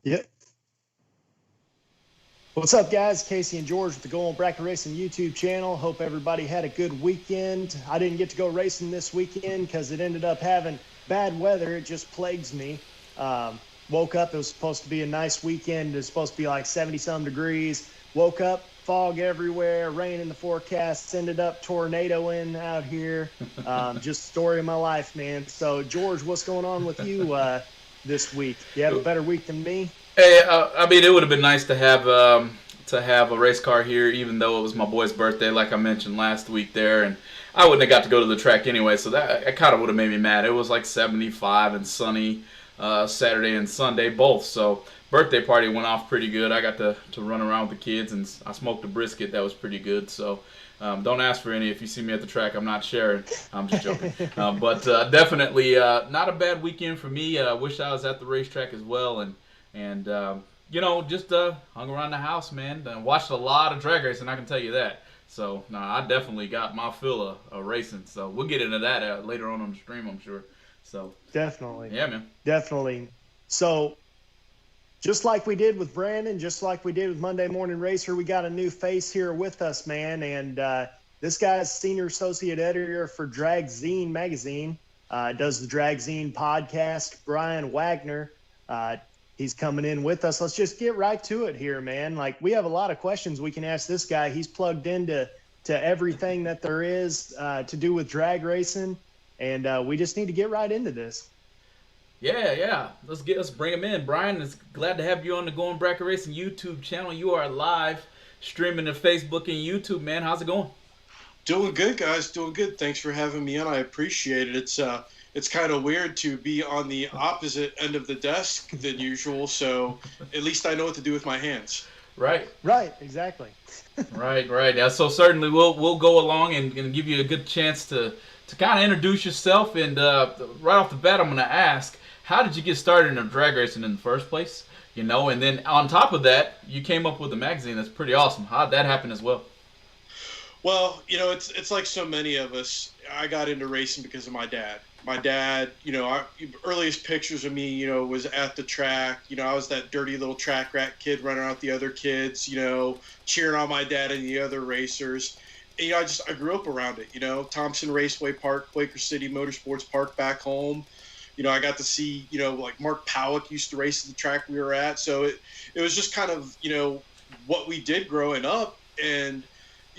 Yep. What's up, guys? Casey and George with the Go on Bracket Racing YouTube channel. Hope everybody had a good weekend. I didn't get to go racing this weekend because it ended up having bad weather. It just plagues me. Woke up, it was supposed to be a nice weekend. It was supposed to be like 70-some degrees. Woke up, fog everywhere, rain in the forecast. Ended up tornadoing out here. Just story of my life, man. So, George, what's going on with you this week? You have a better week than me? Hey, I mean, it would have been nice to have a race car here, even though it was my boy's birthday, like I mentioned last week there, and I wouldn't have got to go to the track anyway, so that it kind of would have made me mad. It was like 75 and sunny Saturday and Sunday both, so birthday party went off pretty good. I got to run around with the kids, and I smoked a brisket that was pretty good, so don't ask for any. If you see me at the track, I'm not sharing. I'm just joking. But definitely not a bad weekend for me. I wish I was at the racetrack as well, and just hung around the house, man, and watched a lot of drag racing, I can tell you that. So, I definitely got my fill of racing. So, we'll get into that later on the stream, I'm sure. So, definitely. Yeah, man. Definitely. So, just like we did with Brandon, just like we did with Monday Morning Racer, we got a new face here with us, man. And this guy's senior associate editor for DragZine magazine, does the DragZine podcast, Brian Wagner. He's coming in with us. Let's just get right to it here, man. Like, we have a lot of questions we can ask this guy. He's plugged into everything that there is to do with drag racing, and we just need to get right into this. Yeah. Let's bring him in. Brian, it's glad to have you on the Go on Bracket Racing YouTube channel. You are live streaming to Facebook and YouTube, man. How's it going? Doing good, guys. Doing good. Thanks for having me on. I appreciate it. It's kind of weird to be on the opposite end of the desk than usual, so at least I know what to do with my hands. Right, exactly. right. Yeah, so certainly we'll go along and give you a good chance to kind of introduce yourself. And right off the bat, I'm going to ask, how did you get started in drag racing in the first place? And then on top of that, you came up with a magazine that's pretty awesome. How'd that happen as well? Well, it's like so many of us. I got into racing because of my dad. My dad, our earliest pictures of me, was at the track. I was that dirty little track rat kid running out with the other kids, cheering on my dad and the other racers. And, I grew up around it, Thompson Raceway Park, Quaker City Motorsports Park back home. I got to see, like Mark Powick used to race at the track we were at. So it was just kind of, what we did growing up. And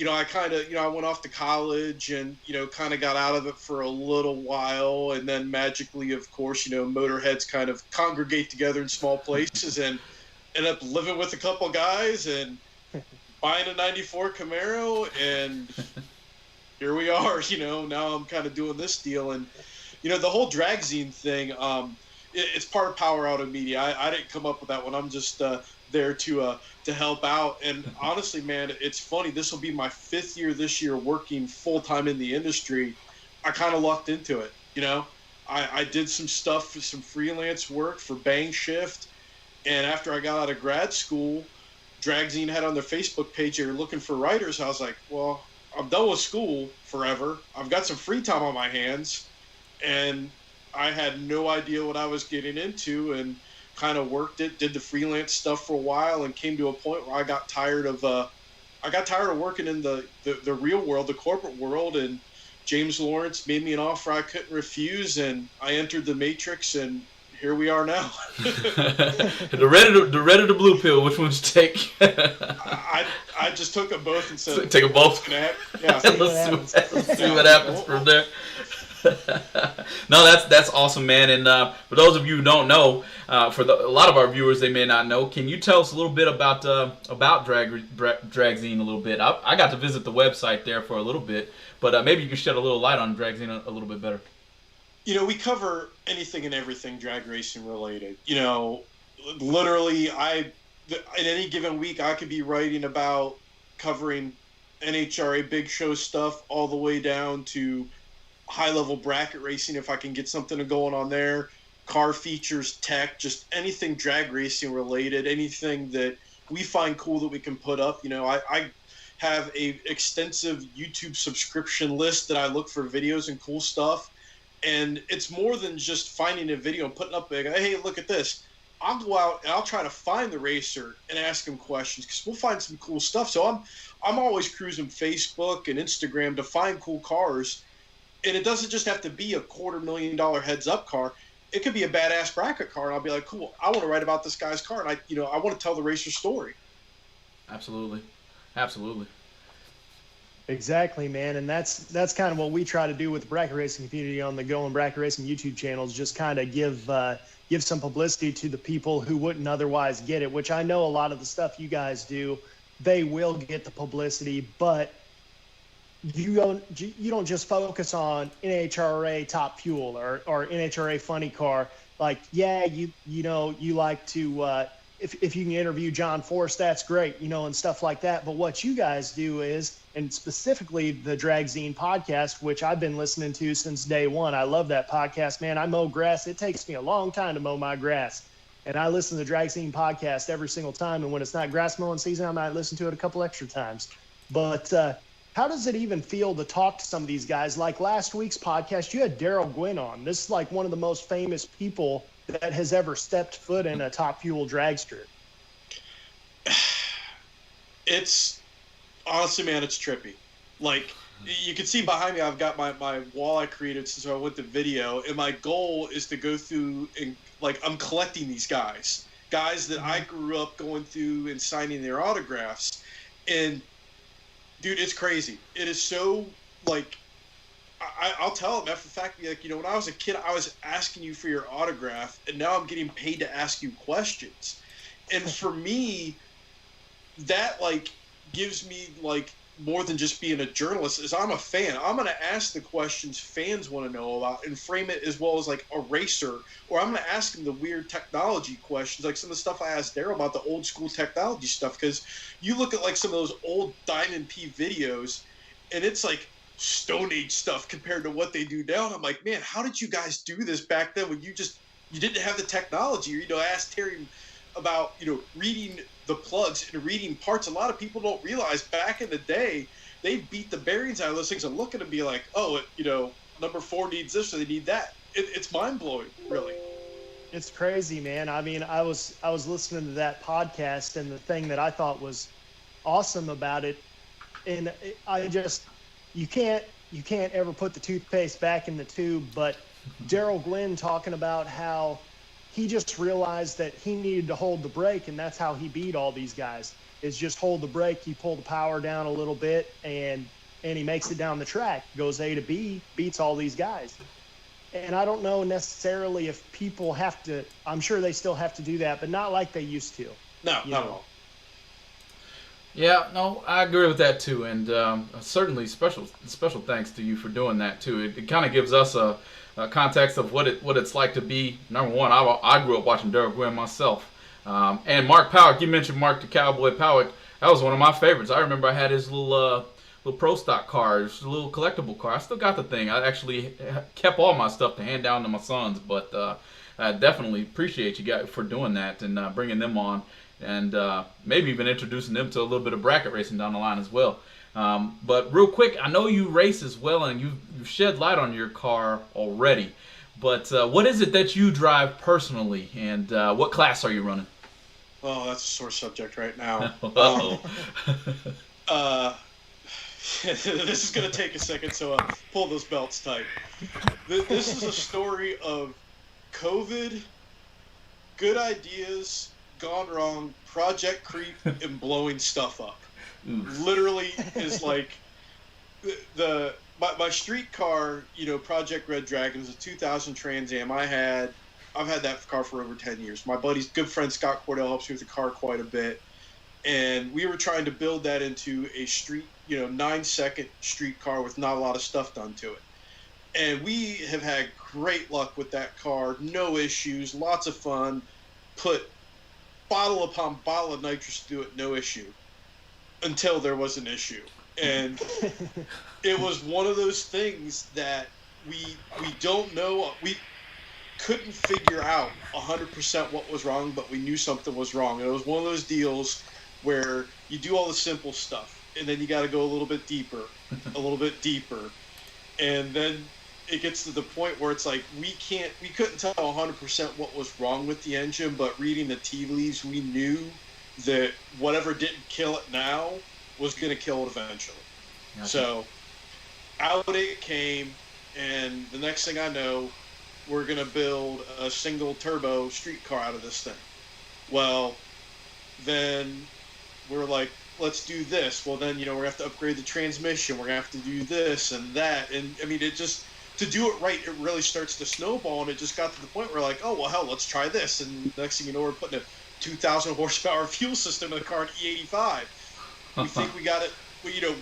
I kind of, I went off to college and, kind of got out of it for a little while. And then magically, of course, motorheads kind of congregate together in small places and end up living with a couple guys and buying a 94 Camaro. And here we are, now I'm kind of doing this deal. And, the whole DragZine thing, it's part of Power Auto Media. I didn't come up with that one. I'm just there to help out. And honestly, man, it's funny. This will be my 5th year this year working full-time in the industry. I kind of lucked into it, I did some stuff, some freelance work for Bang Shift. And after I got out of grad school, DragZine had on their Facebook page, they were looking for writers. I was like, well, I'm done with school forever. I've got some free time on my hands. And I had no idea what I was getting into and kind of worked it, did the freelance stuff for a while, and came to a point where I got tired of working in the real world, the corporate world. And James Lawrence made me an offer I couldn't refuse, and I entered the Matrix, and here we are now. the red or the blue pill, which one did you take? I just took them both and said, take them both. Yeah. Let's see what happens from there. No, that's awesome, man. And for those of you who don't know, a lot of our viewers, they may not know. Can you tell us a little bit about DragZine a little bit? I got to visit the website there for a little bit, but maybe you can shed a little light on DragZine a little bit better. We cover anything and everything drag racing related. Literally, in any given week, I could be writing about covering NHRA big show stuff all the way down to high-level bracket racing if I can get something going on there, car features, tech, just anything drag racing related, anything that we find cool that we can put up. I have a extensive YouTube subscription list that I look for videos and cool stuff, and it's more than just finding a video and putting up hey, look at this. I'll go out and I'll try to find the racer and ask him questions because we'll find some cool stuff. So I'm always cruising Facebook and Instagram to find cool cars, and it doesn't just have to be a $250,000 heads-up car. It could be a badass bracket car, and I'll be like, cool, I want to write about this guy's car, and I want to tell the racer's story. Absolutely. Exactly, man, and that's kind of what we try to do with the bracket racing community on the Go and Bracket Racing YouTube channels. Just kind of give some publicity to the people who wouldn't otherwise get it. Which I know a lot of the stuff you guys do, they will get the publicity, but you don't just focus on NHRA Top Fuel or NHRA Funny Car. Like, yeah, you like to. If you can interview John Force, that's great, and stuff like that. But what you guys do is, and specifically the DragZine podcast, which I've been listening to since day one. I love that podcast, man. I mow grass. It takes me a long time to mow my grass. And I listen to the DragZine podcast every single time. And when it's not grass mowing season, I might listen to it a couple extra times. But how does it even feel to talk to some of these guys? Like last week's podcast, you had Daryl Gwynn on. This is like one of the most famous people that has ever stepped foot in a Top Fuel dragster. It's honestly, man, it's trippy. Like, you can see behind me, I've got my wall I created since I went to video, and my goal is to go through and, like, I'm collecting these guys that I grew up going through and signing their autographs. And dude, it's crazy. It is so, like, I'll tell them after the fact, be like, when I was a kid, I was asking you for your autograph, and now I'm getting paid to ask you questions. And for me, that, like, gives me, like, more than just being a journalist, is I'm a fan. I'm going to ask the questions fans want to know about and frame it as well as, like, a racer. Or I'm going to ask them the weird technology questions, like some of the stuff I asked Daryl about, the old school technology stuff. Because you look at, like, some of those old Diamond P videos, and it's, like, Stone Age stuff compared to what they do now. And I'm like, man, how did you guys do this back then when you didn't have the technology? Or, I asked Terry about, reading the plugs and reading parts. A lot of people don't realize back in the day, they beat the bearings out of those things and look at them and be like, oh, number 4 needs this or they need that. It's mind-blowing, really. It's crazy, man. I mean, I was listening to that podcast, and the thing that I thought was awesome about it, and you can't ever put the toothpaste back in the tube, but Daryl Gwynn talking about how he just realized that he needed to hold the brake, and that's how he beat all these guys, is just hold the brake. You pull the power down a little bit, and he makes it down the track, goes A to B, beats all these guys. And I don't know necessarily if people have to, I'm sure they still have to do that, but not like they used to. No, not at all. Yeah, no, I agree with that too, and certainly special thanks to you for doing that too. It kind of gives us a context of what it's like to be, number one, I grew up watching Daryl Gwynn myself. And Mark Powick, you mentioned Mark the Cowboy Powick. That was one of my favorites. I remember I had his little pro stock car, his little collectible car. I still got the thing. I actually kept all my stuff to hand down to my sons, but I definitely appreciate you guys for doing that and bringing them on, and maybe even introducing them to a little bit of bracket racing down the line as well. But real quick, I know you race as well, and you've shed light on your car already. But what is it that you drive personally, and what class are you running? Oh, that's a sore subject right now. This is going to take a second, so pull those belts tight. This is a story of COVID, good ideas gone wrong, project creep, and blowing stuff up. Literally is like my street car, Project Red Dragon is a 2000 Trans Am. I've had that car for over 10 years. My buddy's good friend Scott Cordell helps me with the car quite a bit, and we were trying to build that into a street, 9-second street car with not a lot of stuff done to it. And we have had great luck with that car, no issues, lots of fun. Put bottle upon bottle of nitrous through it, no issue. Until there was an issue. And it was one of those things that we don't know. We couldn't figure out 100% what was wrong, but we knew something was wrong. And it was one of those deals where you do all the simple stuff, and then you got to go a little bit deeper, and then it gets to the point where it's like we couldn't tell 100% what was wrong with the engine, but reading the tea leaves, we knew that whatever didn't kill it now was going to kill it eventually. Gotcha. So out it came, and the next thing I know, we're going to build a single turbo street car out of this thing. Well, then we're like, let's do this. Well, then, we're going to have to upgrade the transmission. We're going to have to do this and that. And, I mean, it just, to do it right, it really starts to snowball. And it just got to the point where we're like, oh, well, hell, let's try this. And the next thing you know, we're putting a 2,000 horsepower fuel system in a car, an E85. We think we got it,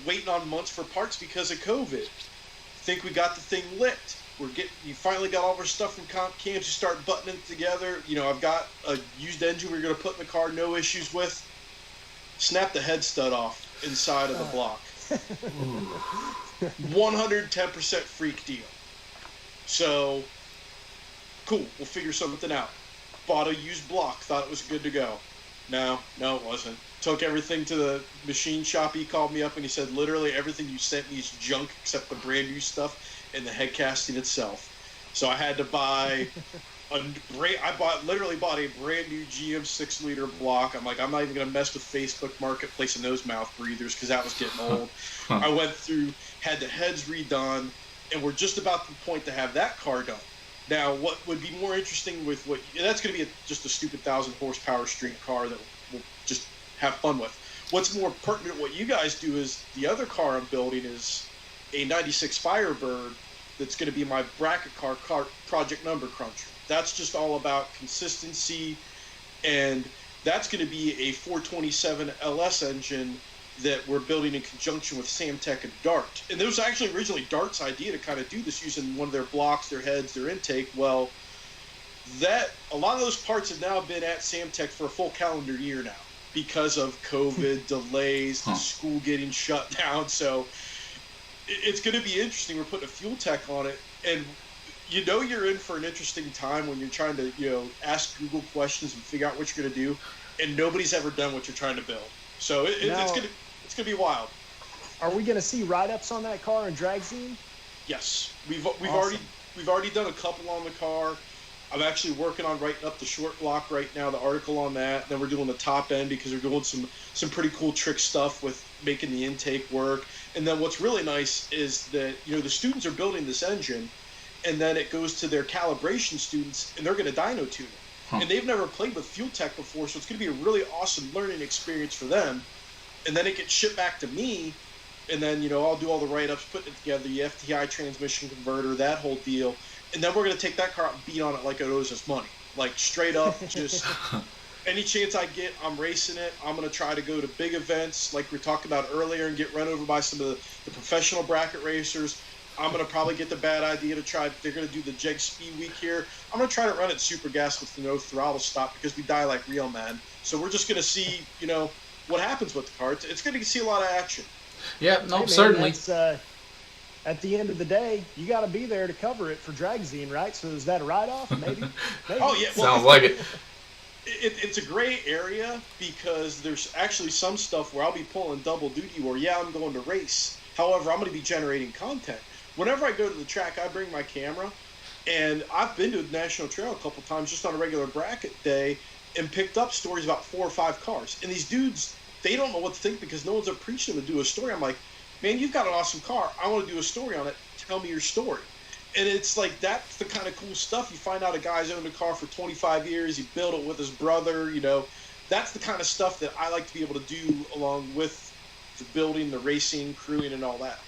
waiting on months for parts because of COVID. Think we got the thing licked. You finally got all of our stuff from comp cams. You start buttoning it together. I've got a used engine we're going to put in the car, no issues with. Snap the head stud off inside of the block. 110% freak deal. So, cool, we'll figure something out. Bought a used block, thought it was good to go. No, it wasn't. Took everything to the machine shop. He called me up and he said, literally everything you sent me is junk except the brand new stuff and the head casting itself. So I had to buy literally bought a brand new GM 6-liter block. I'm like, I'm not even going to mess with Facebook Marketplace and those mouth breathers because that was getting old. I went through, had the heads redone, and we're just about to the point to have that car done. Now, what would be more interesting with that's going to be just a stupid 1,000 horsepower street car that we'll just have fun with. What's more pertinent, what you guys do is the other car I'm building is a 96 Firebird that's going to be my bracket car project number cruncher. That's just all about consistency, and that's going to be a 427 LS engine that we're building in conjunction with Samtech and Dart. And it was actually originally Dart's idea to kind of do this using one of their blocks, their heads, their intake. Well, a lot of those parts have now been at Samtech for a full calendar year now because of COVID delays, the school getting shut down. So it's going to be interesting. We're putting a fuel tech on it, and you're in for an interesting time when you're trying to, ask Google questions and figure out what you're going to do, and nobody's ever done what you're trying to build. So it's going to be wild. Are we going to see write-ups on that car in DragZine? Yes, we've already done a couple on the car. I'm actually working on writing up the short block right now, the article on that. Then we're doing the top end because we're doing some pretty cool trick stuff with making the intake work. And then what's really nice is that the students are building this engine, and then it goes to their calibration students, and they're going to dyno tune it. And they've never played with fuel tech before, so it's going to be a really awesome learning experience for them. And then it gets shipped back to me, and then I'll do all the write-ups, putting it together, the FTI transmission converter, that whole deal. And then we're going to take that car out and beat on it like it owes us money. Like, straight up, just any chance I get, I'm racing it. I'm going to try to go to big events like we talked about earlier and get run over by some of the professional bracket racers. I'm going to probably get the bad idea to try. They're going to do the Jeg Speed Week here. I'm going to try to run it super gas with no throttle stop because we die like real men. So we're just going to see, what happens with the car. It's going to see a lot of action. Yeah, no, certainly. At the end of the day, you got to be there to cover it for DragZine, right? So is that a write-off? Maybe. Oh, yeah. Well, sounds like it. It's a gray area because there's actually some stuff where I'll be pulling double duty where, I'm going to race. However, I'm going to be generating content. Whenever I go to the track, I bring my camera, and I've been to the National Trail a couple times just on a regular bracket day and picked up stories about 4 or 5 cars. And these dudes, they don't know what to think because no one's ever preached them to do a story. I'm like, man, you've got an awesome car. I want to do a story on it. Tell me your story. And it's like, that's the kind of cool stuff. You find out a guy's owned a car for 25 years. He built it with his brother. That's the kind of stuff that I like to be able to do along with the building, the racing, crewing, and all that.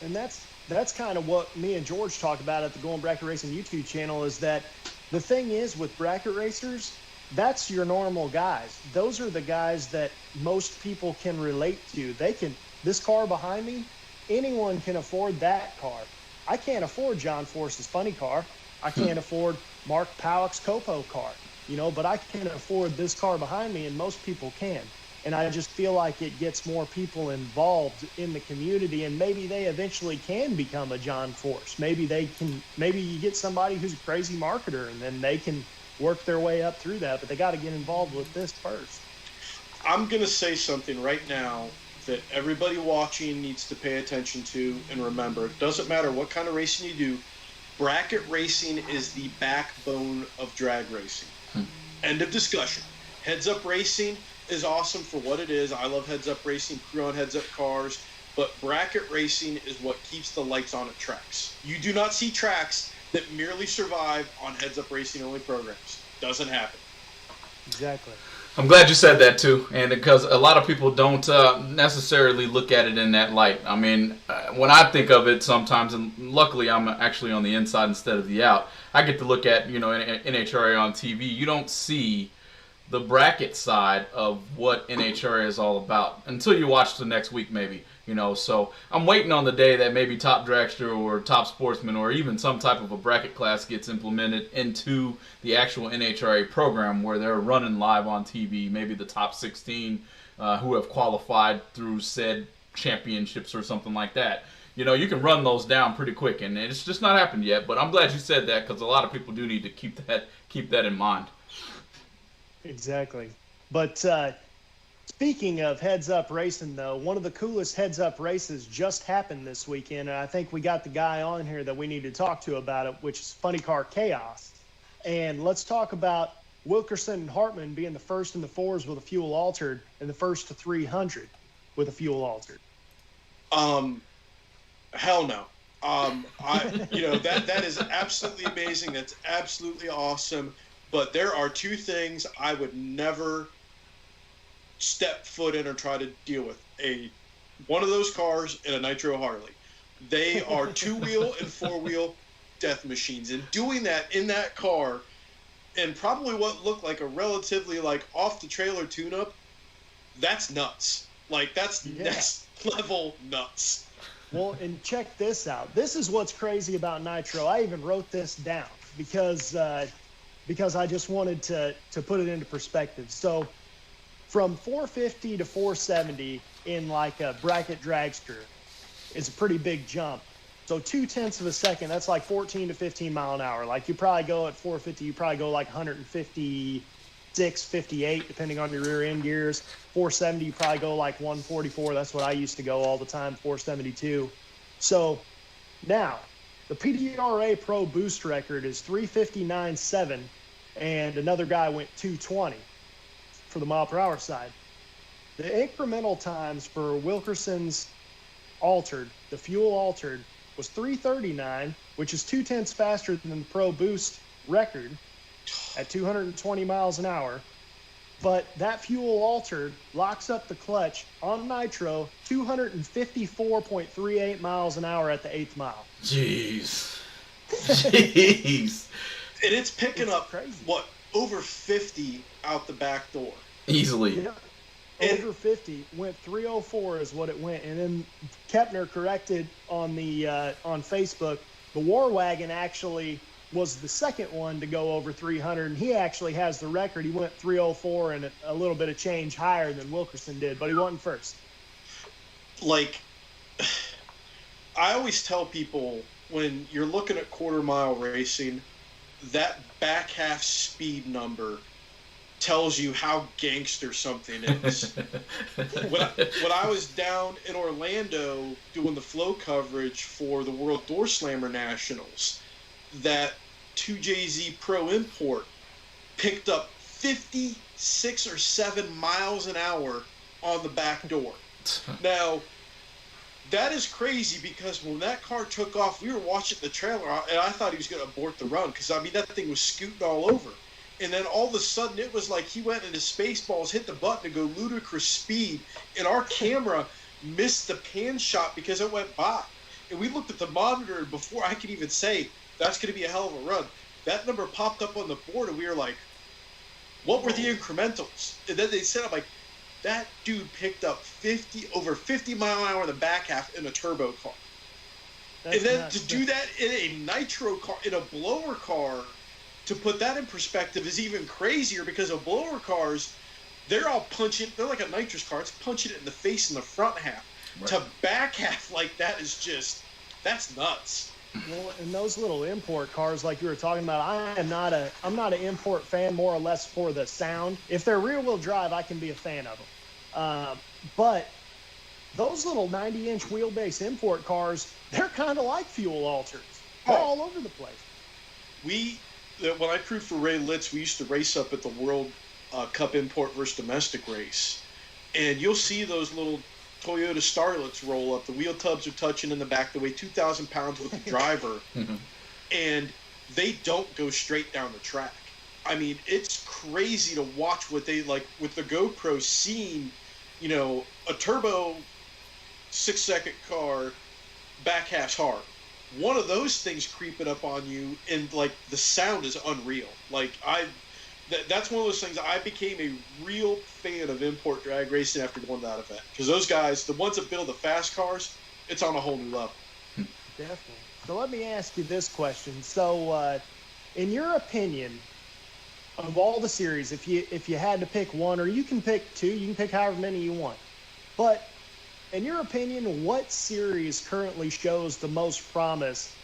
And that's kind of what me and George talk about at the Going Bracket Racing YouTube channel, is that the thing is with bracket racers, that's your normal guys. Those are the guys that most people can relate to. This car behind me, anyone can afford that car. I can't afford John Force's funny car. I can't afford Mark Powick's Copo car, but I can afford this car behind me, and most people can. And I just feel like it gets more people involved in the community, and maybe they eventually can become a John Force. Maybe you get somebody who's a crazy marketer, and then they can work their way up through that, but they got to get involved with this first. I'm going to say something right now that everybody watching needs to pay attention to and remember. It doesn't matter what kind of racing you do. Bracket racing is the backbone of drag racing. End of discussion. Heads-up racing is awesome for what it is. I love heads-up racing, crew on heads-up cars, but bracket racing is what keeps the lights on at tracks. You do not see tracks that merely survive on heads-up racing only programs. Doesn't happen. Exactly. I'm glad you said that too, and because a lot of people don't necessarily look at it in that light. I mean, when I think of it sometimes, and luckily I'm actually on the inside instead of the out, I get to look at, NHRA on TV. You don't see the bracket side of what NHRA is all about until you watch the next week maybe. So I'm waiting on the day that maybe Top Dragster or Top Sportsman or even some type of a bracket class gets implemented into the actual NHRA program where they're running live on TV, maybe the top 16 who have qualified through said championships or something like that. You can run those down pretty quick, and it's just not happened yet. But I'm glad you said that because a lot of people do need to keep that in mind. Exactly. But speaking of heads-up racing, though, one of the coolest heads-up races just happened this weekend, and I think we got the guy on here that we need to talk to about it, which is Funny Car Chaos. And let's talk about Wilkerson and Hartman being the first in the fours with a fuel altered and the first to 300 with a fuel altered. Hell no. That is absolutely amazing. That's absolutely awesome. But there are two things I would never step foot in or try to deal with. One of those cars and a Nitro Harley. They are two-wheel and four-wheel death machines. And doing that in that car and probably what looked like a relatively off-the-trailer tune-up, that's nuts. That's next level nuts. Well, and check this out. This is what's crazy about Nitro. I even wrote this down because I just wanted to put it into perspective. So from 450 to 470 in a bracket dragster is a pretty big jump. So 0.2 of a second, that's 14 to 15 mile an hour. You probably go at 450, you probably go 156, 58, depending on your rear end gears. 470, you probably go 144. That's what I used to go all the time, 472. So now the PDRA Pro Boost record is 359.7, and another guy went 220 for the mile per hour side. The incremental times for Wilkerson's altered, the fuel altered, was 339, which is 0.2 faster than the Pro Boost record at 220 miles an hour. But that fuel altered locks up the clutch on Nitro 254.38 miles an hour at the 8th mile. Jeez. And it's picking up, crazy. Over 50 out the back door. Easily. Yeah. Over 50, went 304 is what it went. And then Kepner corrected on Facebook. The War Wagon actually was the second one to go over 300, and he actually has the record. He went 304 and a little bit of change higher than Wilkerson did, but he wasn't first. I always tell people when you're looking at quarter mile racing, that back half speed number tells you how gangster something is. when I was down in Orlando doing the flow coverage for the World Door Slammer Nationals, that 2JZ Pro Import picked up 56 or 7 miles an hour on the back door. Now, that is crazy because when that car took off, we were watching the trailer, and I thought he was going to abort the run because, that thing was scooting all over. And then all of a sudden, it was like he went into Spaceballs, hit the button to go ludicrous speed, and our camera missed the pan shot because it went by. And we looked at the monitor, and before I could even say, that's going to be a hell of a run, that number popped up on the board, and we were like, what were the incrementals? And then they said, I'm like, that dude picked up over 50 mile an hour in the back half in a turbo car. That's and then nuts. To do that in a nitro car, in a blower car, to put that in perspective is even crazier because of blower cars, they're all punching, they're like a nitrous car, it's punching it in the face in the front half. Right. To back half like that is just, that's nuts. Well, and those little import cars like you were talking about, I'm not an import fan, more or less for the sound. If they're rear-wheel drive, I can be a fan of them. But those little 90-inch wheelbase import cars, they're kind of like fuel alters. They're all over the place. When I crewed for Ray Litz, we used to race up at the World Cup import versus domestic race, and you'll see those little Toyota Starlets roll up. The wheel tubs are touching in the back. They weigh 2,000 pounds with the driver, and they don't go straight down the track. I mean, it's crazy to watch what they like with the GoPro, seeing, you know, a turbo 6-second car back half hard. One of those things creeping up on you, and like the sound is unreal. Like that's one of those things. I became a real fan of import drag racing after going to that event, because those guys, the ones that build the fast cars, it's on a whole new level. Definitely. So let me ask you this question. So, in your opinion, of all the series, if you had to pick one, or you can pick two, you can pick however many you want, but in your opinion, what series currently shows the most promise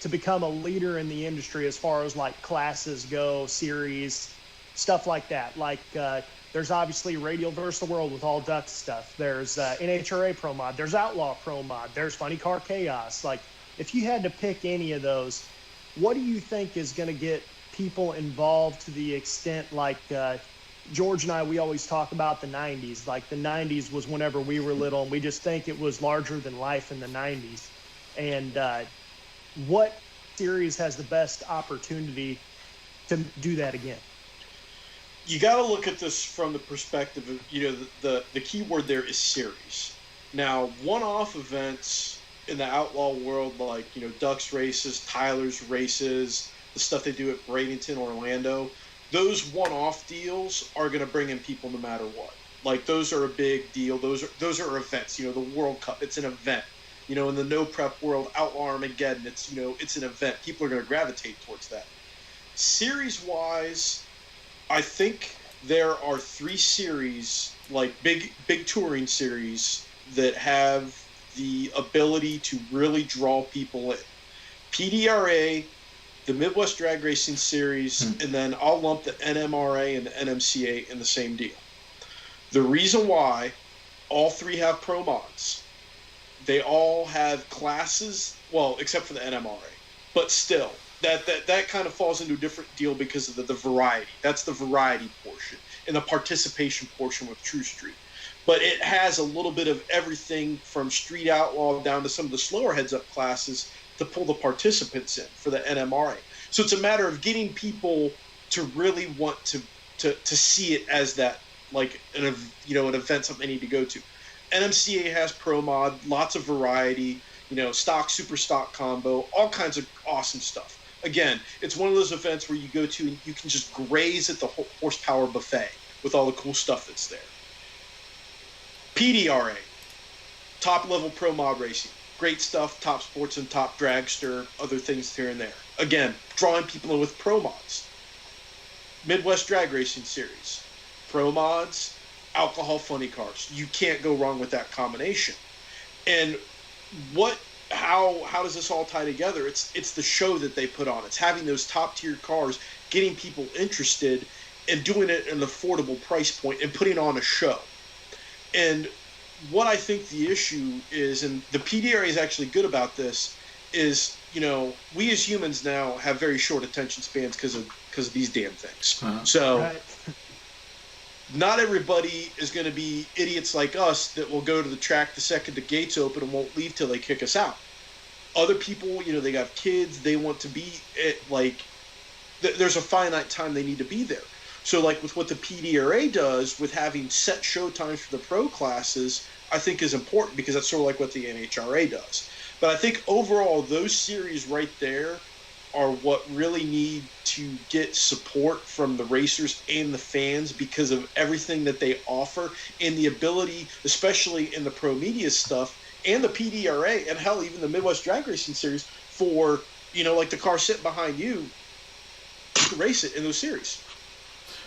to become a leader in the industry as far as like classes go, series, stuff like that? Like there's obviously Radial vs. the World with all duck stuff. There's NHRA Pro Mod. There's Outlaw Pro Mod. There's Funny Car Chaos. Like, if you had to pick any of those, what do you think is going to get people involved to the extent like George and I, we always talk about the 90s. Like the 90s was whenever we were little, and we just think it was larger than life in the 90s. And what series has the best opportunity to do that again? You got to look at this from the perspective of, you know, the key word there is series. Now, one-off events in the outlaw world, like, you know, Ducks races, Tyler's races, the stuff they do at Bradenton, Orlando, those one-off deals are going to bring in people no matter what. Like, those are a big deal. Those are events. You know, the World Cup, it's an event. You know, in the no prep world, Outlaw Armageddon, it's, you know, it's an event. People are going to gravitate towards that. Series-wise, I think there are 3 series, like big touring series, that have the ability to really draw people in. PDRA, the Midwest Drag Racing Series, and then I'll lump the NMRA and the NMCA in the same deal. The reason why all 3 have pro mods, they all have classes, well, except for the NMRA, but still, that kind of falls into a different deal because of the variety. That's the variety portion and the participation portion with True Street. But it has a little bit of everything from Street Outlaw down to some of the slower heads-up classes to pull the participants in for the NMRA. So it's a matter of getting people to really want to see it as that, like, an event, something they need to go to. NMCA has Pro Mod, lots of variety, you know, stock, super stock combo, all kinds of awesome stuff. Again, it's one of those events where you go to and you can just graze at the horsepower buffet with all the cool stuff that's there. PDRA, top-level Pro Mod racing. Great stuff, Top Sports and Top Dragster, other things here and there. Again, drawing people in with Pro Mods. Midwest Drag Racing Series. Pro Mods, alcohol funny cars. You can't go wrong with that combination. And how does this all tie together? It's the show that they put on. It's having those top-tier cars, getting people interested, and doing it at an affordable price point and putting on a show. And what I think the issue is, and the PDRA is actually good about this, is, you know, we as humans now have very short attention spans because of these damn things. So right. Not everybody is going to be idiots like us that will go to the track the second the gates open and won't leave till they kick us out. Other people, you know, they got kids, they want to be there's a finite time they need to be there. So, like with what the PDRA does with having set show times for the pro classes, I think is important because that's sort of like what the NHRA does. But I think overall, those series right there are what really need to get support from the racers and the fans because of everything that they offer and the ability, especially in the pro media stuff and the PDRA and hell, even the Midwest Drag Racing Series for, you know, like the car sitting behind you to race it in those series.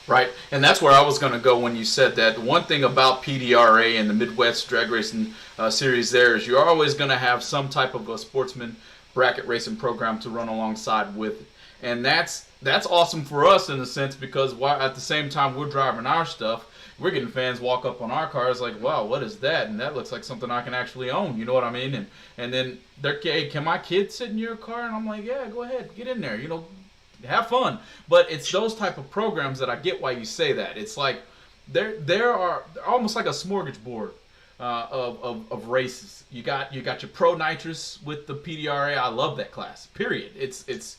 Right, and that's where I was going to go when you said that. One thing about PDRA and the Midwest Drag Racing Series there is you're always going to have some type of a sportsman bracket racing program to run alongside with it. And that's that's awesome for us in a sense, because while at the same time we're driving our stuff, we're getting fans walk up on our cars like, wow, what is that? And that looks like something I can actually own. You know what I mean? And then they're, hey, can my kid sit in your car? And I'm like, yeah, go ahead, get in there. You know, have fun. But it's those type of programs that I get why you say that. It's like there are almost like a smorgasbord of races. You got your Pro Nitrous with the PDRA. I love that class. Period. It's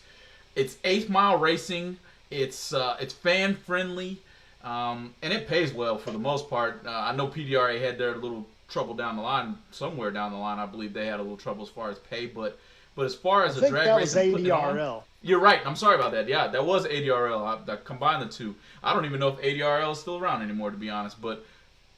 8th mile racing. It's fan friendly, and it pays well for the most part. I know PDRA had their little trouble down the line, somewhere down the line. I believe they had a little trouble as far as pay, but as far as I think drag that racing, was ADRL. You're right. I'm sorry about that. Yeah, that was ADRL. I combined the two. I don't even know if ADRL is still around anymore, to be honest. But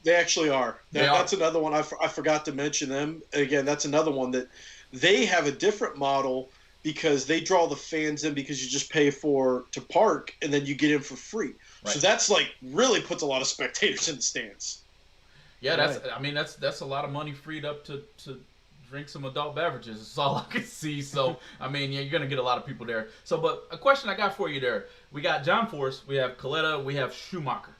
they actually are. That's another one I forgot to mention them. Again, that's another one that they have a different model because they draw the fans in because you just pay to park and then you get in for free. Right. So that's like really puts a lot of spectators in the stands. Yeah, that's a lot of money freed up to drink some adult beverages. That's all I can see. So, I mean, yeah, you're going to get a lot of people there. So, but a question I got for you there. We got John Force, we have Coletta, we have Schumacher.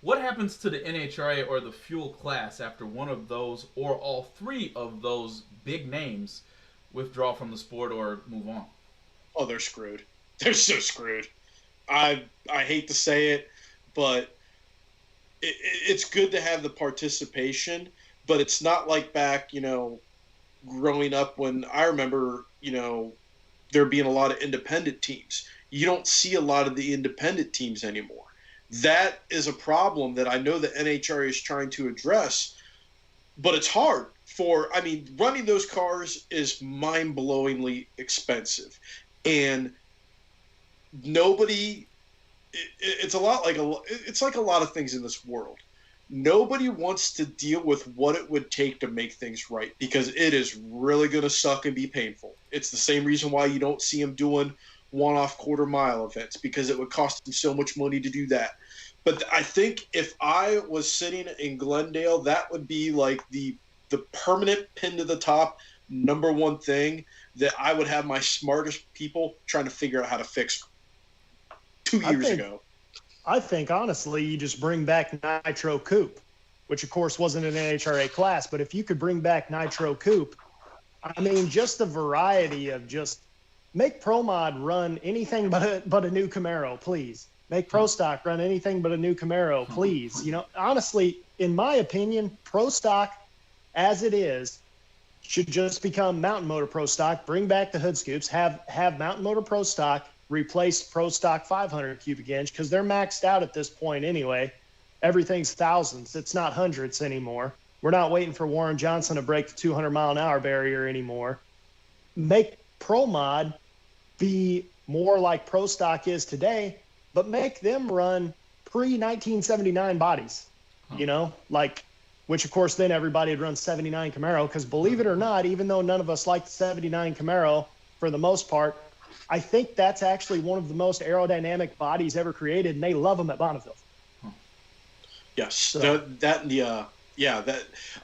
What happens to the NHRA or the fuel class after one of those or all three of those big names withdraw from the sport or move on? Oh, they're screwed. They're so screwed. I hate to say it, but it's good to have the participation, but it's not like back, growing up when I remember, there being a lot of independent teams. You don't see a lot of the independent teams anymore. That is a problem that I know the NHRA is trying to address, but it's hard. Running those cars is mind-blowingly expensive, and it's like a lot of things in this world. Nobody wants to deal with what it would take to make things right because it is really going to suck and be painful. It's the same reason why you don't see them doing one-off quarter-mile events because it would cost them so much money to do that. But I think if I was sitting in Glendale, that would be like the permanent pin to the top, number one thing that I would have my smartest people trying to figure out how to fix 2 years ago. I think, honestly, you just bring back Nitro Coupe, which, of course, wasn't an NHRA class. But if you could bring back Nitro Coupe, I mean, just the variety of just make Pro Mod run anything but a new Camaro, please. Make Pro Stock run anything but a new Camaro, please. Honestly, in my opinion, Pro Stock, as it is, should just become Mountain Motor Pro Stock. Bring back the hood scoops. Have Mountain Motor Pro Stock replace Pro Stock 500 cubic inch because they're maxed out at this point anyway. Everything's thousands. It's not hundreds anymore. We're not waiting for Warren Johnson to break the 200 mile an hour barrier anymore. Make Pro Mod be more like Pro Stock is today, but make them run pre-1979 bodies, which of course then everybody would run 79 Camaro because believe it or not, even though none of us like the 79 Camaro for the most part, I think that's actually one of the most aerodynamic bodies ever created, and they love them at Bonneville. Yes, so.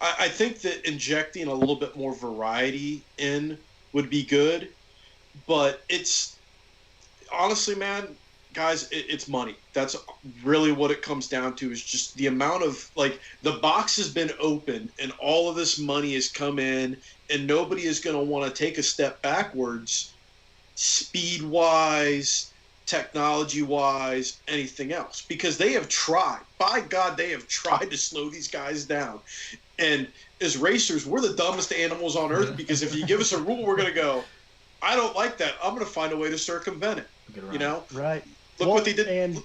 I think that injecting a little bit more variety in would be good, but it's honestly, man, guys, it's money. That's really what it comes down to is just the amount of, the box has been opened and all of this money has come in and nobody is going to want to take a step backwards speed-wise, technology-wise, anything else. Because they have tried. By God, they have tried to slow these guys down. And as racers, we're the dumbest animals on earth because if you give us a rule, we're going to go, I don't like that. I'm going to find a way to circumvent it. Right. Look what they did. And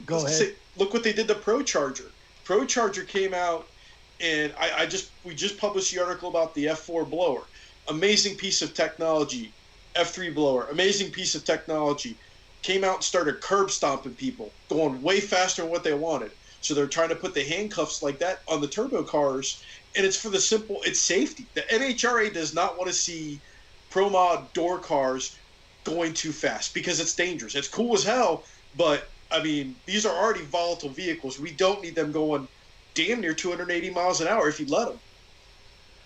go ahead. Look what they did to Pro Charger. Pro Charger came out, and we just published the article about the F4 blower. Amazing piece of technology. F3 blower, amazing piece of technology. Came out and started curb stomping people, going way faster than what they wanted. So they're trying to put the handcuffs like that on the turbo cars, and it's for the simple, it's safety. The NHRA does not want to see Pro Mod door cars going too fast because it's dangerous. It's cool as hell, but I mean, these are already volatile vehicles. We don't need them going damn near 280 miles an hour if you let them.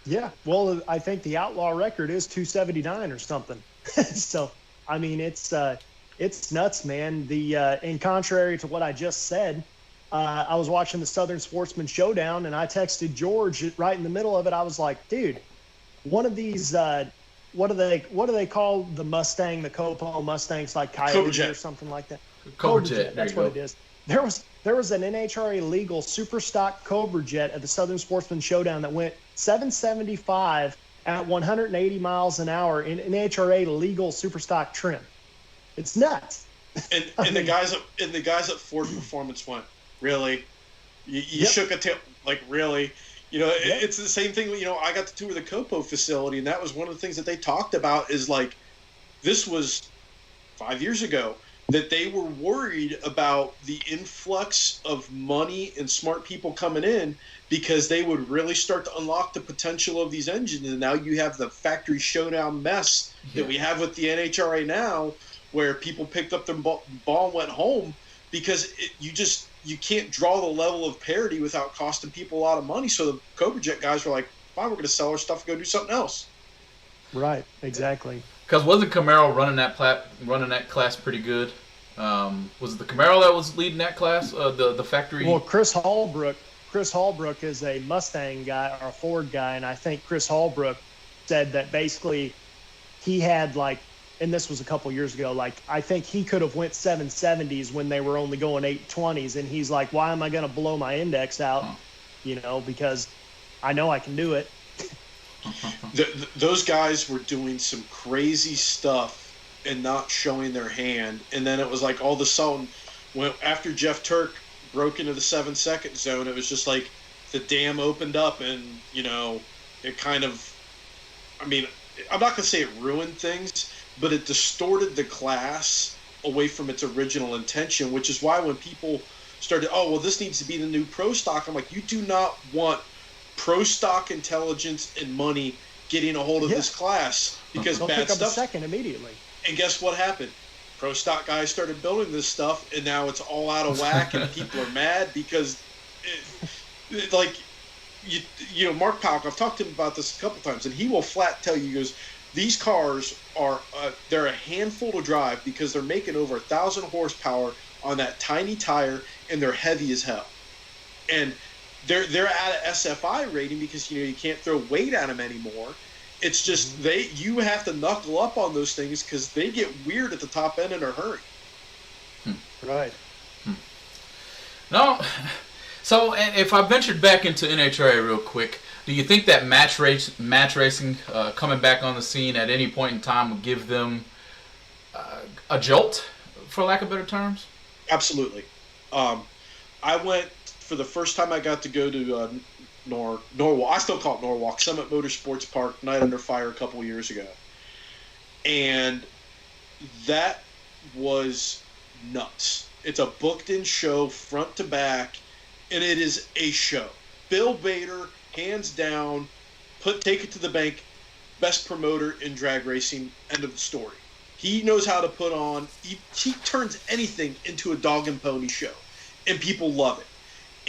Yeah, well, I think the outlaw record is 279 or something. So, I mean, it's It's nuts, man. In contrary to what I just said, I was watching the Southern Sportsman Showdown, and I texted George right in the middle of it. I was like, dude, one of these, what do they call the Mustang, the Copo Mustangs, like Coyote or something like that? Cobra Jet. That's what it is. There was an NHRA legal super stock Cobra Jet at the Southern Sportsman Showdown that went 775 at 180 miles an hour in NHRA legal super stock trim. It's nuts. And the guys at Ford Performance went, really? You shook a tail, like, really? It's the same thing. I got to tour the Copo facility, and that was one of the things that they talked about is, like, this was 5 years ago, that they were worried about the influx of money and smart people coming in because they would really start to unlock the potential of these engines. And now you have the factory showdown mess that we have with the NHRA now, where people picked up their ball and went home because you can't draw the level of parity without costing people a lot of money. So the Cobra Jet guys were like, fine, we're going to sell our stuff and go do something else. Right, exactly. Because wasn't Camaro running that class pretty good? Was it the Camaro that was leading that class? The factory. Well, Chris Hallbrook is a Mustang guy or a Ford guy, and I think Chris Hallbrook said that basically he had, like, and this was a couple years ago, like, I think he could have went 770s when they were only going 820s, and he's like, why am I going to blow my index out? Because I know I can do it. Those guys were doing some crazy stuff and not showing their hand, and then it was like all of a sudden, after Jeff Turk broke into the 7-second zone, it was just like the dam opened up, and it kind of, I mean, I'm not gonna say it ruined things, but it distorted the class away from its original intention, which is why when people started, this needs to be the new pro stock, I'm like, you do not want pro stock intelligence and money getting a hold of this class, because they'll bad pick up stuff. a second immediately. And guess what happened? Pro stock guys started building this stuff, and now it's all out of whack, and people are mad because, Mark Powell, I've talked to him about this a couple times, and he will flat tell you, he goes, these cars are they're a handful to drive because they're making over 1,000 horsepower on that tiny tire, and they're heavy as hell. And they're at an SFI rating because you can't throw weight at them anymore. It's just you have to knuckle up on those things because they get weird at the top end in a hurry. Right. No. So if I ventured back into NHRA real quick, do you think that match racing coming back on the scene at any point in time would give them a jolt, for lack of better terms? Absolutely. I went, for the first time I got to go to Norwalk. I still call it Norwalk, Summit Motorsports Park, Night Under Fire a couple years ago. And that was nuts. It's a booked-in show, front to back, and it is a show. Bill Bader, hands down, take it to the bank, best promoter in drag racing, end of the story. He knows how to put on, he turns anything into a dog and pony show, and people love it.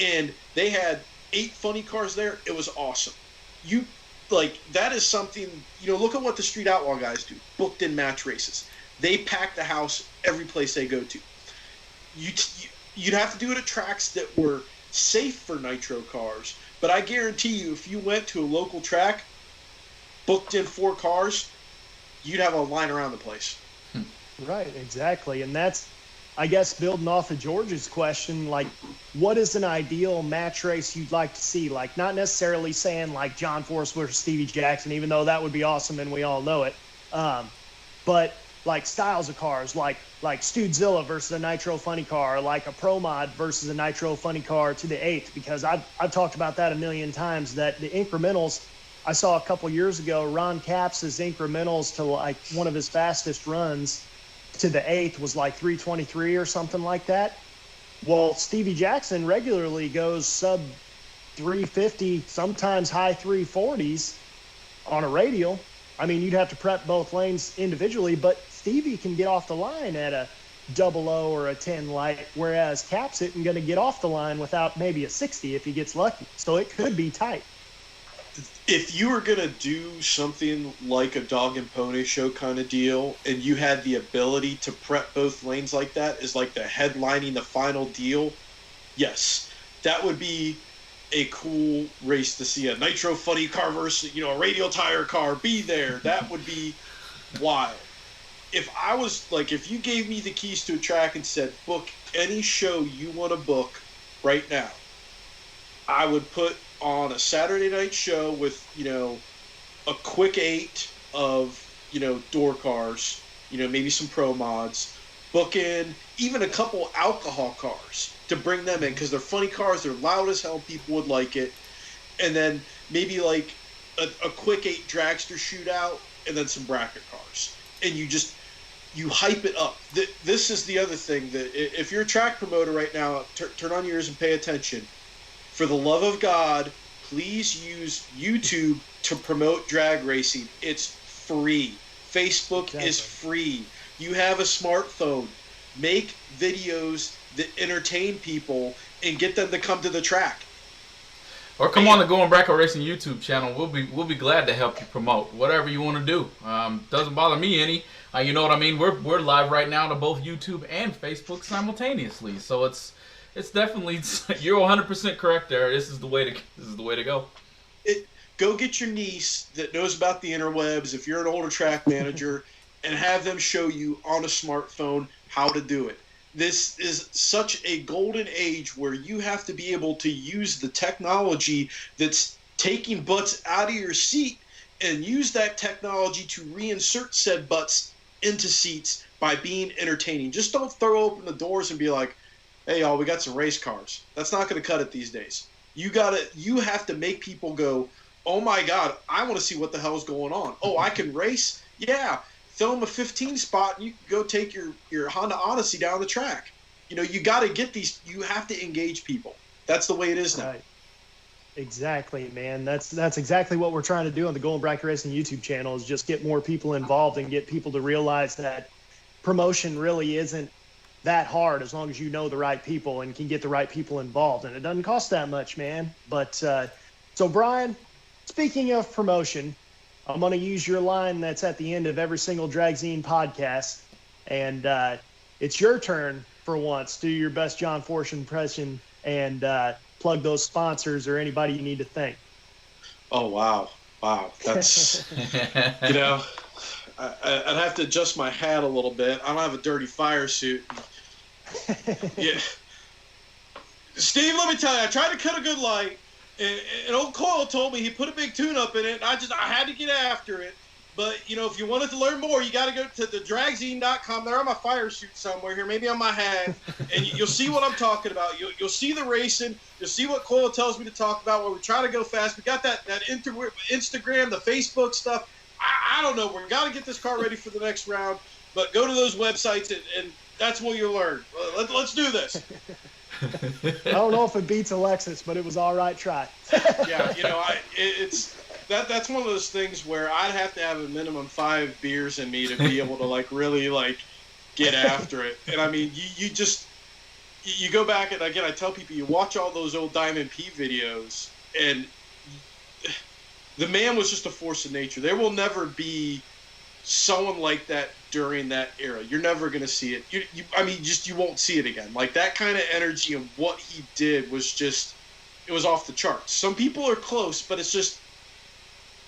And they had 8 funny cars there. It was awesome. That is something, look at what the Street Outlaw guys do, booked in match races. They pack the house every place they go to. You'd have to do it at tracks that were safe for nitro cars, but I guarantee you, if you went to a local track, booked in 4 cars, you'd have a line around the place. Right, exactly. And that's, I guess, building off of George's question, like, what is an ideal match race you'd like to see? Like, not necessarily saying like John Force versus Stevie Jackson, even though that would be awesome and we all know it. But like styles of cars, like Studezilla versus a Nitro Funny car, like a Pro Mod versus a Nitro Funny car to the 8th, because I've talked about that a million times, that the incrementals, I saw a couple years ago, Ron Capps' incrementals to like one of his fastest runs to the 8th was like 323 or something like that. Well, Stevie Jackson regularly goes sub 350, sometimes high 340s on a radial. I mean, you'd have to prep both lanes individually, but Stevie can get off the line at a 00 or a 10 light, whereas Capps isn't going to get off the line without maybe a 60 if he gets lucky. So it could be tight. if you were going to do something like a dog and pony show kind of deal, and you had the ability to prep both lanes like that, is like the headlining the final deal, yes, that would be a cool race to see. A nitro funny car versus, a radial tire car be there. That would be wild. If you gave me the keys to a track and said, book any show you want to book right now, I would put on a Saturday night show with, a quick 8 of, door cars, maybe some pro mods, book in even a couple alcohol cars to bring them in, because they're funny cars, they're loud as hell, people would like it, and then maybe like a quick 8 dragster shootout, and then some bracket cars, and you hype it up. This is the other thing, that if you're a track promoter right now, turn on your ears and pay attention. For the love of God, please use YouTube to promote drag racing. It's free. Facebook is free. You have a smartphone. Make videos that entertain people and get them to come to the track. Or come on the Going Bracket Racing YouTube channel. We'll be glad to help you promote whatever you want to do. Doesn't bother me any. You know what I mean? We're live right now to both YouTube and Facebook simultaneously. So it's definitely, you're 100% correct there. This is the way to go. Go get your niece that knows about the interwebs, if you're an older track manager, and have them show you on a smartphone how to do it. This is such a golden age where you have to be able to use the technology that's taking butts out of your seat and use that technology to reinsert said butts into seats by being entertaining. Just don't throw open the doors and be like, hey, y'all, we got some race cars. That's not going to cut it these days. You have to make people go, oh my God, I want to see what the hell's going on. Oh, I can race? Yeah. Throw them a 15 spot and you can go take your Honda Odyssey down the track. You got to get these. You have to engage people. That's the way it is now. Right. Exactly, man. That's exactly what we're trying to do on the Going Bracket Racing YouTube channel, is just get more people involved and get people to realize that promotion really isn't that hard as long as you know the right people and can get the right people involved. And it doesn't cost that much, man. But so, Brian, speaking of promotion, I'm going to use your line that's at the end of every single DragZine podcast. And it's your turn for once. Do your best John Force impression and plug those sponsors or anybody you need to thank. Oh, wow. That's, I'd have to adjust my hat a little bit. I don't have a dirty fire suit. Yeah. Steve, let me tell you, I tried to cut a good light. And old Coyle told me he put a big tune-up in it, and I had to get after it. But, if you wanted to learn more, you got to go to the DragZine.com. They're on my fire suit somewhere here, maybe on my hat, and you'll see what I'm talking about. You'll see the racing. You'll see what Coyle tells me to talk about, where we try to go fast. We got that Instagram, the Facebook stuff. I don't know. We've got to get this car ready for the next round. But go to those websites, and that's what you'll learn. Let's do this. I don't know if it beats Alexis, but it was all right try. Yeah, that's one of those things where I'd have to have a minimum 5 beers in me to be able to really get after it. And I mean, you go back, and again, I tell people, you watch all those old Diamond P videos, and the man was just a force of nature. There will never be someone like that during that era. You're never going to see it. You won't see it again. Like, that kind of energy and what he did was just, it was off the charts. Some people are close, but it's just,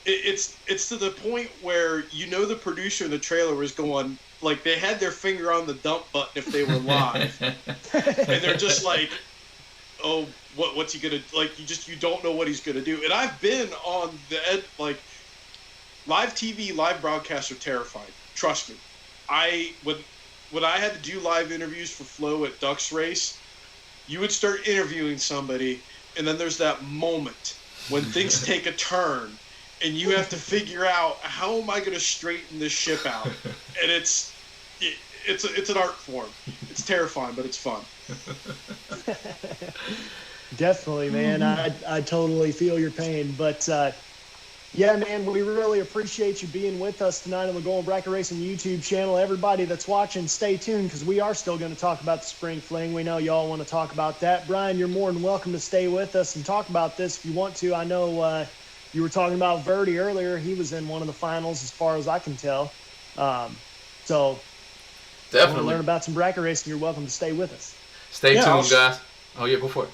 it's to the point where the producer in the trailer was going, like, they had their finger on the dump button if they were live. And they're just like, oh, what's he going to, like, you don't know what he's going to do. And I've been on the end, like, live TV, live broadcasts are terrifying. Trust me. When I had to do live interviews for Flo at Ducks Race, you would start interviewing somebody, and then there's that moment when things take a turn, and you have to figure out, how am I going to straighten this ship out? And it's an art form. It's terrifying, but it's fun. Definitely, man. I totally feel your pain, but yeah, man, we really appreciate you being with us tonight on the Going Bracket Racing YouTube channel. Everybody that's watching, stay tuned, because we are still going to talk about the Spring Fling. We know y'all want to talk about that. Brian, you're more than welcome to stay with us and talk about this if you want to. I know You were talking about Verdi earlier. He was in one of the finals, as far as I can tell. So, Definitely. learn about some bracket racing. You're welcome to stay with us. Stay tuned, guys. Oh yeah, go for it.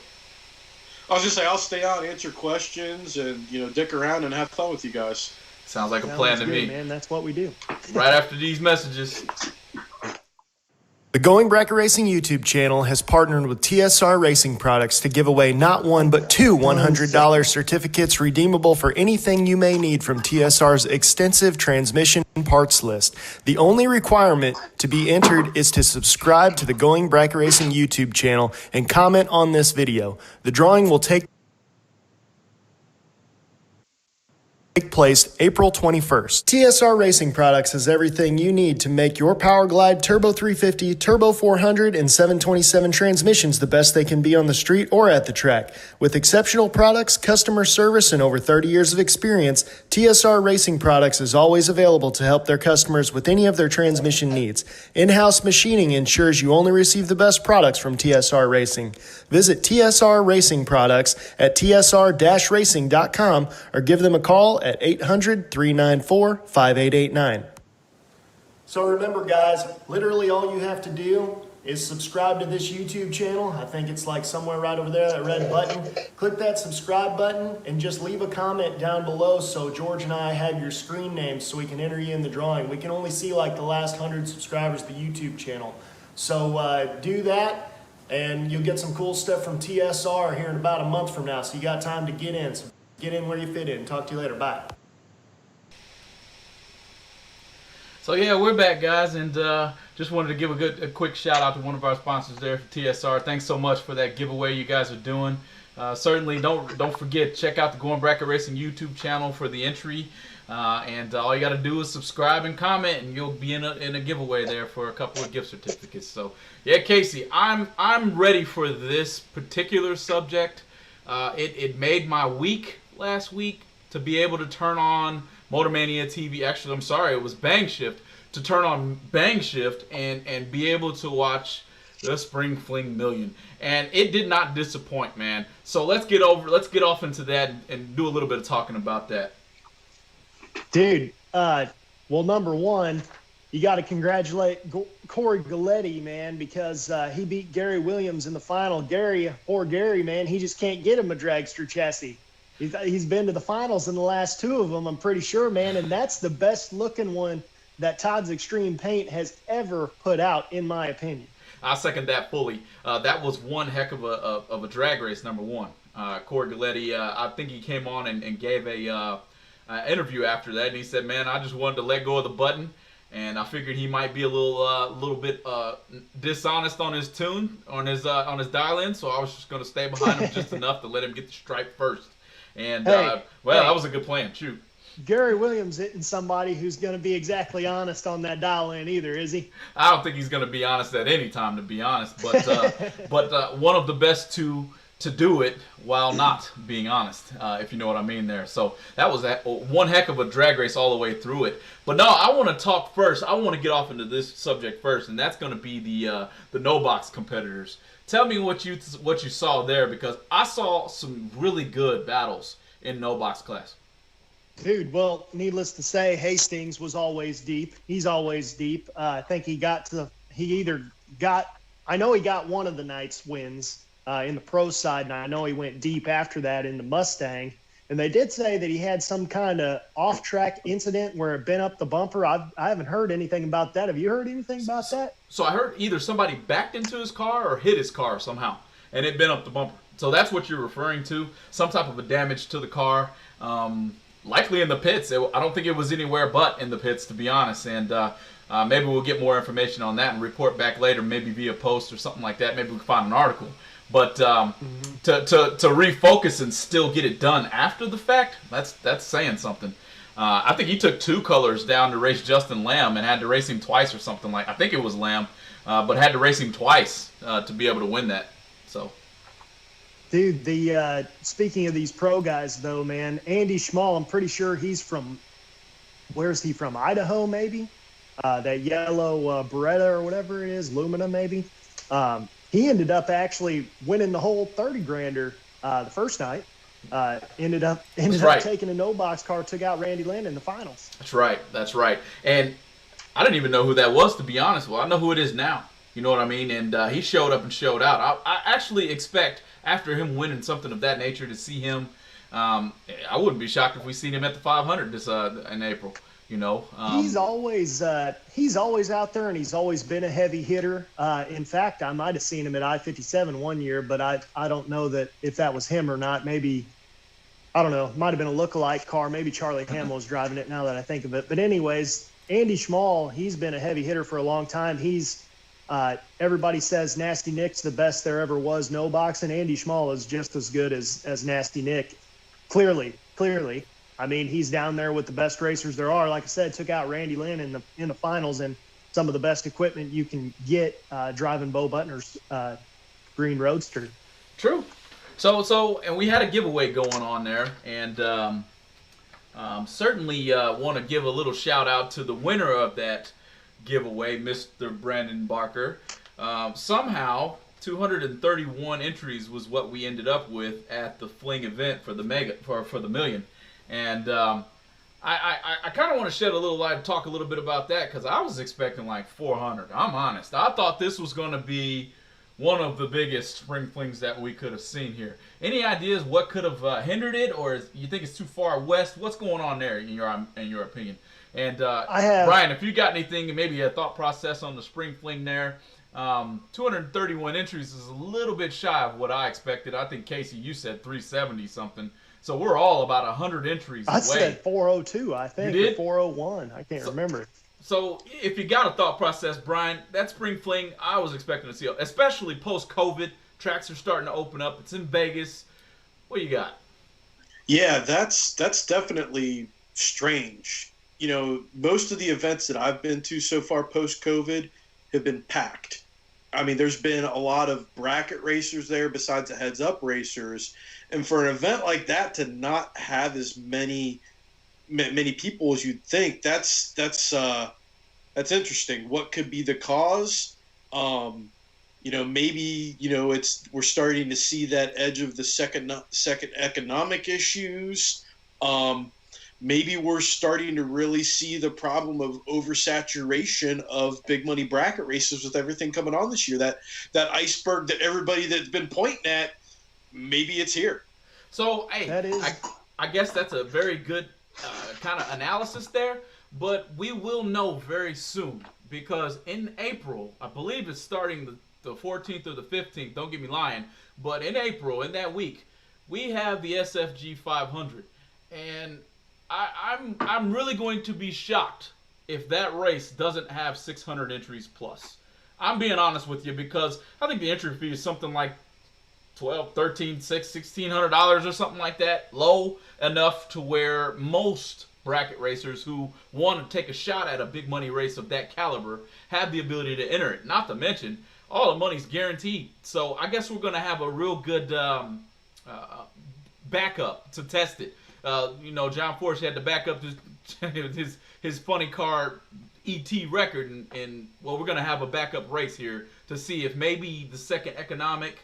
I was just saying, I'll stay on, answer questions, and dick around and have fun with you guys. Sounds like a plan to me, man. That's what we do. Right after these messages. The Going Bracket Racing YouTube channel has partnered with TSR Racing Products to give away not one, but two $100 certificates redeemable for anything you may need from TSR's extensive transmission parts list. The only requirement to be entered is to subscribe to the Going Bracket Racing YouTube channel and comment on this video. The drawing will take place April 21st. TSR Racing Products has everything you need to make your Power Glide, Turbo 350, Turbo 400, and 727 transmissions the best they can be on the street or at the track. With exceptional products, customer service, and over 30 years of experience, TSR Racing Products is always available to help their customers with any of their transmission needs. In-house machining ensures you only receive the best products from TSR Racing. Visit TSR Racing Products at tsr-racing.com or give them a call at 800-394-5889. So remember, guys, literally all you have to do is subscribe to this YouTube channel. I think it's like somewhere right over there, that red button. Click that subscribe button and just leave a comment down below so George and I have your screen names so we can enter you in the drawing. We can only see like the last 100 subscribers of the YouTube channel. So do that and you'll get some cool stuff from TSR here in about a month from now. So you got time to get in. So get in where you fit in. Talk to you later. Bye. So yeah, we're back, guys, and just wanted to give a quick shout out to one of our sponsors there for TSR. Thanks so much for that giveaway you guys are doing. Certainly don't forget, check out the Going Bracket Racing YouTube channel for the entry, and all you got to do is subscribe and comment, and you'll be in a giveaway there for a couple of gift certificates. So yeah, Casey, I'm ready for this particular subject. It made my week last week to be able to turn on Motormania TV. Actually, I'm sorry, it was Bang Shift. To turn on Bang Shift and be able to watch the Spring Fling Million, and it did not disappoint, man. So let's get off into that and do a little bit of talking about that. Dude, well, number one, you got to congratulate Corey Galletti, man, because he beat Gary Williams in the final. Poor Gary, man, he just can't get him a dragster chassis. He's been to the finals in the last two of them, I'm pretty sure, man, and that's the best looking one that Todd's Extreme Paint has ever put out, in my opinion. I second that fully. That was one heck of a drag race, number one. Corey Galletti, I think he came on and gave a interview after that, and he said, "Man, I just wanted to let go of the button, and I figured he might be a little bit dishonest on his tune, on his dial-in, so I was just going to stay behind him just enough to let him get the stripe first." And that was a good plan. Shoot. Gary Williams isn't somebody who's going to be exactly honest on that dial-in either, is he? I don't think he's going to be honest at any time, to be honest. But one of the best to do it while not being honest, if you know what I mean there. So that was one heck of a drag race all the way through it. But no, I want to talk first. I want to get off into this subject first, and that's going to be the no box competitors. Tell me what you saw there, because I saw some really good battles in no box class. Dude, well, needless to say, Hastings was always deep. He's always deep. I think I know he got one of the night's wins in the pro side, and I know he went deep after that in the Mustang. And they did say that he had some kind of off-track incident where it bent up the bumper. I haven't heard anything about that. Have you heard anything about that? So I heard either somebody backed into his car or hit his car somehow, and it bent up the bumper. So that's what you're referring to, some type of a damage to the car. Likely in the pits. I don't think it was anywhere but in the pits, to be honest. And maybe we'll get more information on that and report back later, maybe via post or something like that. Maybe we can find an article. But to refocus and still get it done after the fact, that's saying something. I think he took two colors down to race Justin Lamb and had to race him twice or something like. I think it was Lamb, but had to race him twice to be able to win that. So. Dude, speaking of these pro guys, though, man, Andy Schmall, I'm pretty sure he's from, where's he from? Idaho, maybe? That yellow Beretta or whatever it is, Lumina, maybe. He ended up actually winning the whole 30-grander the first night. ended up taking a no box car, took out Randy Lynn in the finals. That's right. And I didn't even know who that was, to be honest. Well, I know who it is now. You know what I mean? And he showed up and showed out. I actually expect, after him winning something of that nature, to see him. I wouldn't be shocked if we seen him at the 500 this in April. You know, he's always out there, and he's always been a heavy hitter. In fact, I might have seen him at I-57 one year, but I don't know that if that was him or not. Maybe, I don't know, might have been a lookalike car. Maybe Charlie Hamill was driving it, now that I think of it. But anyways, Andy Schmall, he's been a heavy hitter for a long time. He's everybody says Nasty Nick's the best there ever was no boxing. Andy Schmall is just as good as Nasty Nick. Clearly. I mean, he's down there with the best racers there are. Like I said, took out Randy Lynn in the finals, and some of the best equipment you can get driving Bo Butner's green Roadster. True. So, and we had a giveaway going on there, and certainly want to give a little shout out to the winner of that giveaway, Mr. Brandon Barker. Somehow, 231 entries was what we ended up with at the Fling event for the million. And I kind of want to shed a little light and talk a little bit about that, because I was expecting like 400. I'm honest. I thought this was going to be one of the biggest spring flings that we could have seen here. Any ideas what could have hindered it, or you think it's too far west? What's going on there in your opinion? And Brian, if you got anything, maybe a thought process on the spring fling there. 231 entries is a little bit shy of what I expected. I think, Casey, you said 370 something. So we're all about 100 entries away. I said 402, I think. You did? Or 401. I can't remember. So if you got a thought process, Brian, that spring fling, I was expecting to see, especially post-COVID. Tracks are starting to open up. It's in Vegas. What you got? Yeah, that's definitely strange. You know, most of the events that I've been to so far post-COVID have been packed. I mean, there's been a lot of bracket racers there besides the heads-up racers. And for an event like that to not have as many people as you'd think, that's interesting. What could be the cause? You know, maybe, you know, we're starting to see that edge of the second economic issues. Maybe we're starting to really see the problem of oversaturation of big money bracket races with everything coming on this year. That iceberg that everybody that's been pointing at, maybe it's here. So, hey, I guess that's a very good kind of analysis there. But we will know very soon, because in April, I believe it's starting the 14th or the 15th, don't get me lying, but in April, in that week, we have the SFG 500. And I'm really going to be shocked if that race doesn't have 600 entries plus. I'm being honest with you, because I think the entry fee is something like $1,200, $1,300, $1,600 or something like that. Low enough to where most bracket racers who want to take a shot at a big money race of that caliber have the ability to enter it. Not to mention, all the money's guaranteed. So I guess we're going to have a real good backup to test it. You know, John Force had to back up his funny car ET record, and well, we're going to have a backup race here to see if maybe the second economic,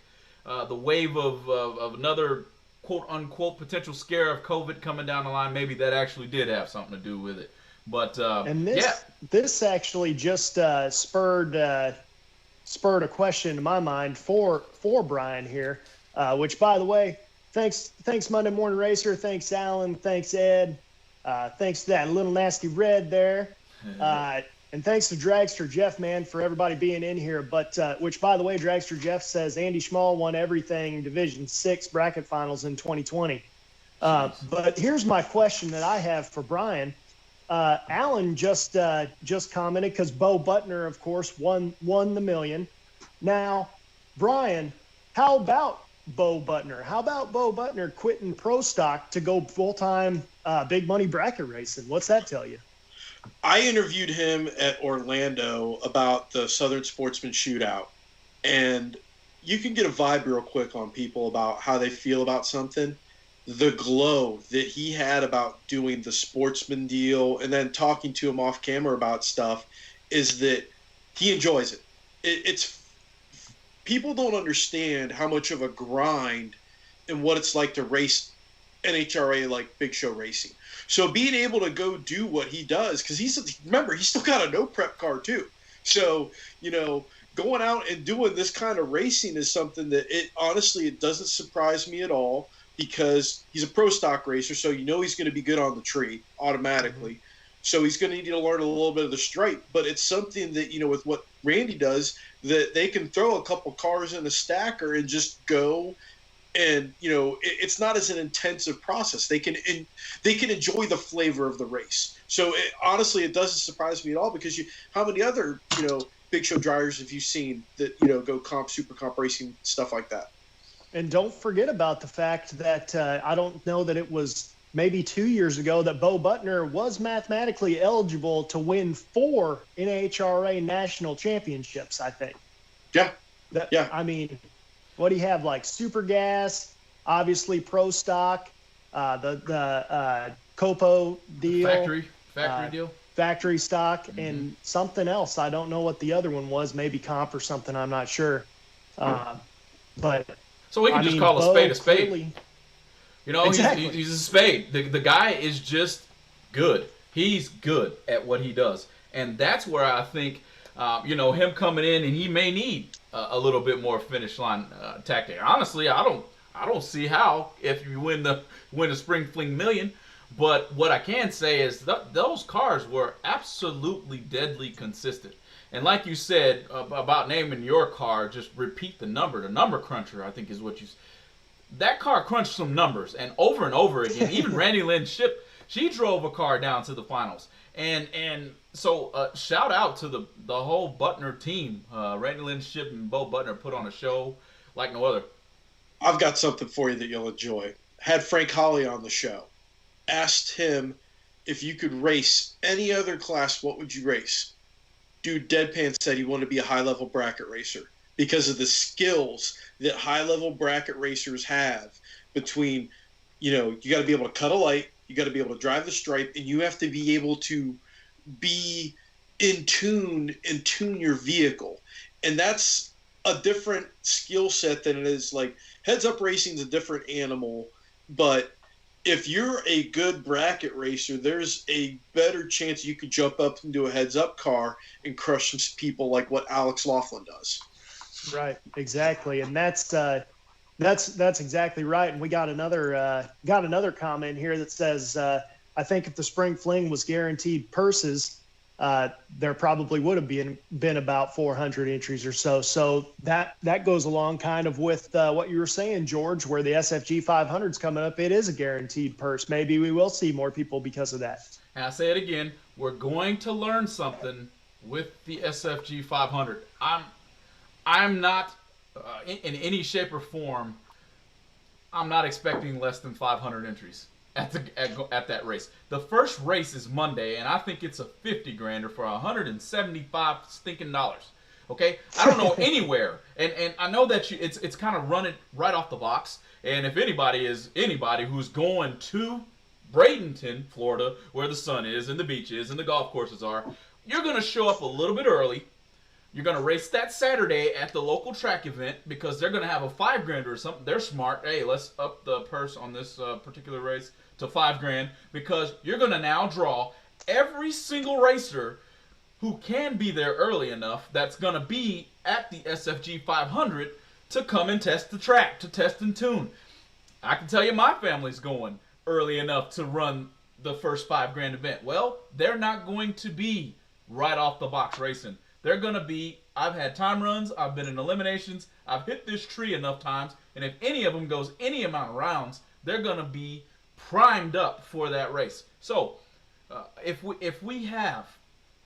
the wave of another quote-unquote potential scare of COVID coming down the line, maybe that actually did have something to do with it. But and this actually just spurred a question in my mind for Brian here, which, by the way, thanks Monday Morning Racer, thanks Alan, thanks Ed, thanks to that little nasty red there, and thanks to Dragster Jeff, man, for everybody being in here. But which, by the way, Dragster Jeff says Andy Schmall won everything Division 6 bracket finals in 2020. But here's my question that I have for Brian. Alan just commented, because Bo Butner, of course, won the million. Now, Brian, how about Bo Butner? How about Bo Butner quitting pro stock to go full-time big money bracket racing? What's that tell you? I interviewed him at Orlando about the Southern Sportsman Shootout, and you can get a vibe real quick on people about how they feel about something. The glow that he had about doing the Sportsman deal and then talking to him off camera about stuff is that he enjoys it. It's people don't understand how much of a grind and what it's like to race NHRA like big show racing. So being able to go do what he does, because he's still got a no prep car too. So, going out and doing this kind of racing is something that it doesn't surprise me at all, because he's a pro stock racer. So, he's going to be good on the tree automatically. So he's going to need to learn a little bit of the stripe, but it's something that, with what Randy does, that they can throw a couple cars in a stacker and just go. And, it's not as an intensive process. They can enjoy the flavor of the race. So honestly, it doesn't surprise me at all, because how many other, big show drivers have you seen that, go comp, super comp racing, stuff like that? And don't forget about the fact that I don't know that it was maybe 2 years ago that Bo Butner was mathematically eligible to win 4 NHRA national championships, I think. Yeah. Yeah. I mean, what do you have? Like Super Gas, obviously Pro Stock, the Copo deal. Factory deal. Factory stock, and something else. I don't know what the other one was, maybe comp or something. I'm not sure. But so we can just call a spade a spade. Clearly, Exactly. He's a spade. The guy is just good. He's good at what he does. And that's where I think, him coming in, and he may need a little bit more finish line tactic. Honestly, I don't see how if you win the Spring Fling Million. But what I can say is those cars were absolutely deadly consistent. And like you said about naming your car, just repeat the number. The number cruncher, I think, is what you said. That car crunched some numbers, and over again. Even Randy Lynn Ship, she drove a car down to the finals. And so shout out to the whole Butner team. Randy Lynn Ship and Bo Butner put on a show like no other. I've got something for you that you'll enjoy. Had Frank Holly on the show. Asked him if you could race any other class, what would you race? Dude deadpan said he wanted to be a high-level bracket racer because of the skills that high-level bracket racers have between, you got to be able to cut a light, you got to be able to drive the stripe, and you have to be able to be in tune and tune your vehicle. And that's a different skill set than it is. Like, heads-up racing is a different animal, but if you're a good bracket racer, there's a better chance you could jump up into a heads-up car and crush some people like what Alex Laughlin does. Right, exactly, and that's exactly right. And we got another comment here that says, I think if the Spring Fling was guaranteed purses, there probably would have been about 400 entries or so. So that goes along kind of with what you were saying, George, where the SFG 500 is coming up. It is a guaranteed purse. Maybe we will see more people because of that. And I say it again, we're going to learn something with the SFG 500. I'm not in any shape or form. I'm not expecting less than 500 entries at that race. The first race is Monday, and I think it's a 50 grander for $175 stinking dollars. Okay, I don't know anywhere, and I know that it's kind of running right off the box. And if anybody who's going to Bradenton, Florida, where the sun is and the beach is and the golf courses are, you're going to show up a little bit early. You're going to race that Saturday at the local track event because they're going to have a $5,000 or something. They're smart. Hey, let's up the purse on this particular race to $5,000 because you're going to now draw every single racer who can be there early enough that's going to be at the SFG 500 to come and test the track, to test and tune. I can tell you my family's going early enough to run the first $5,000 event. Well, they're not going to be right off the box racing. They're going to be, I've had time runs, I've been in eliminations, I've hit this tree enough times, and if any of them goes any amount of rounds, they're going to be primed up for that race. So, if we have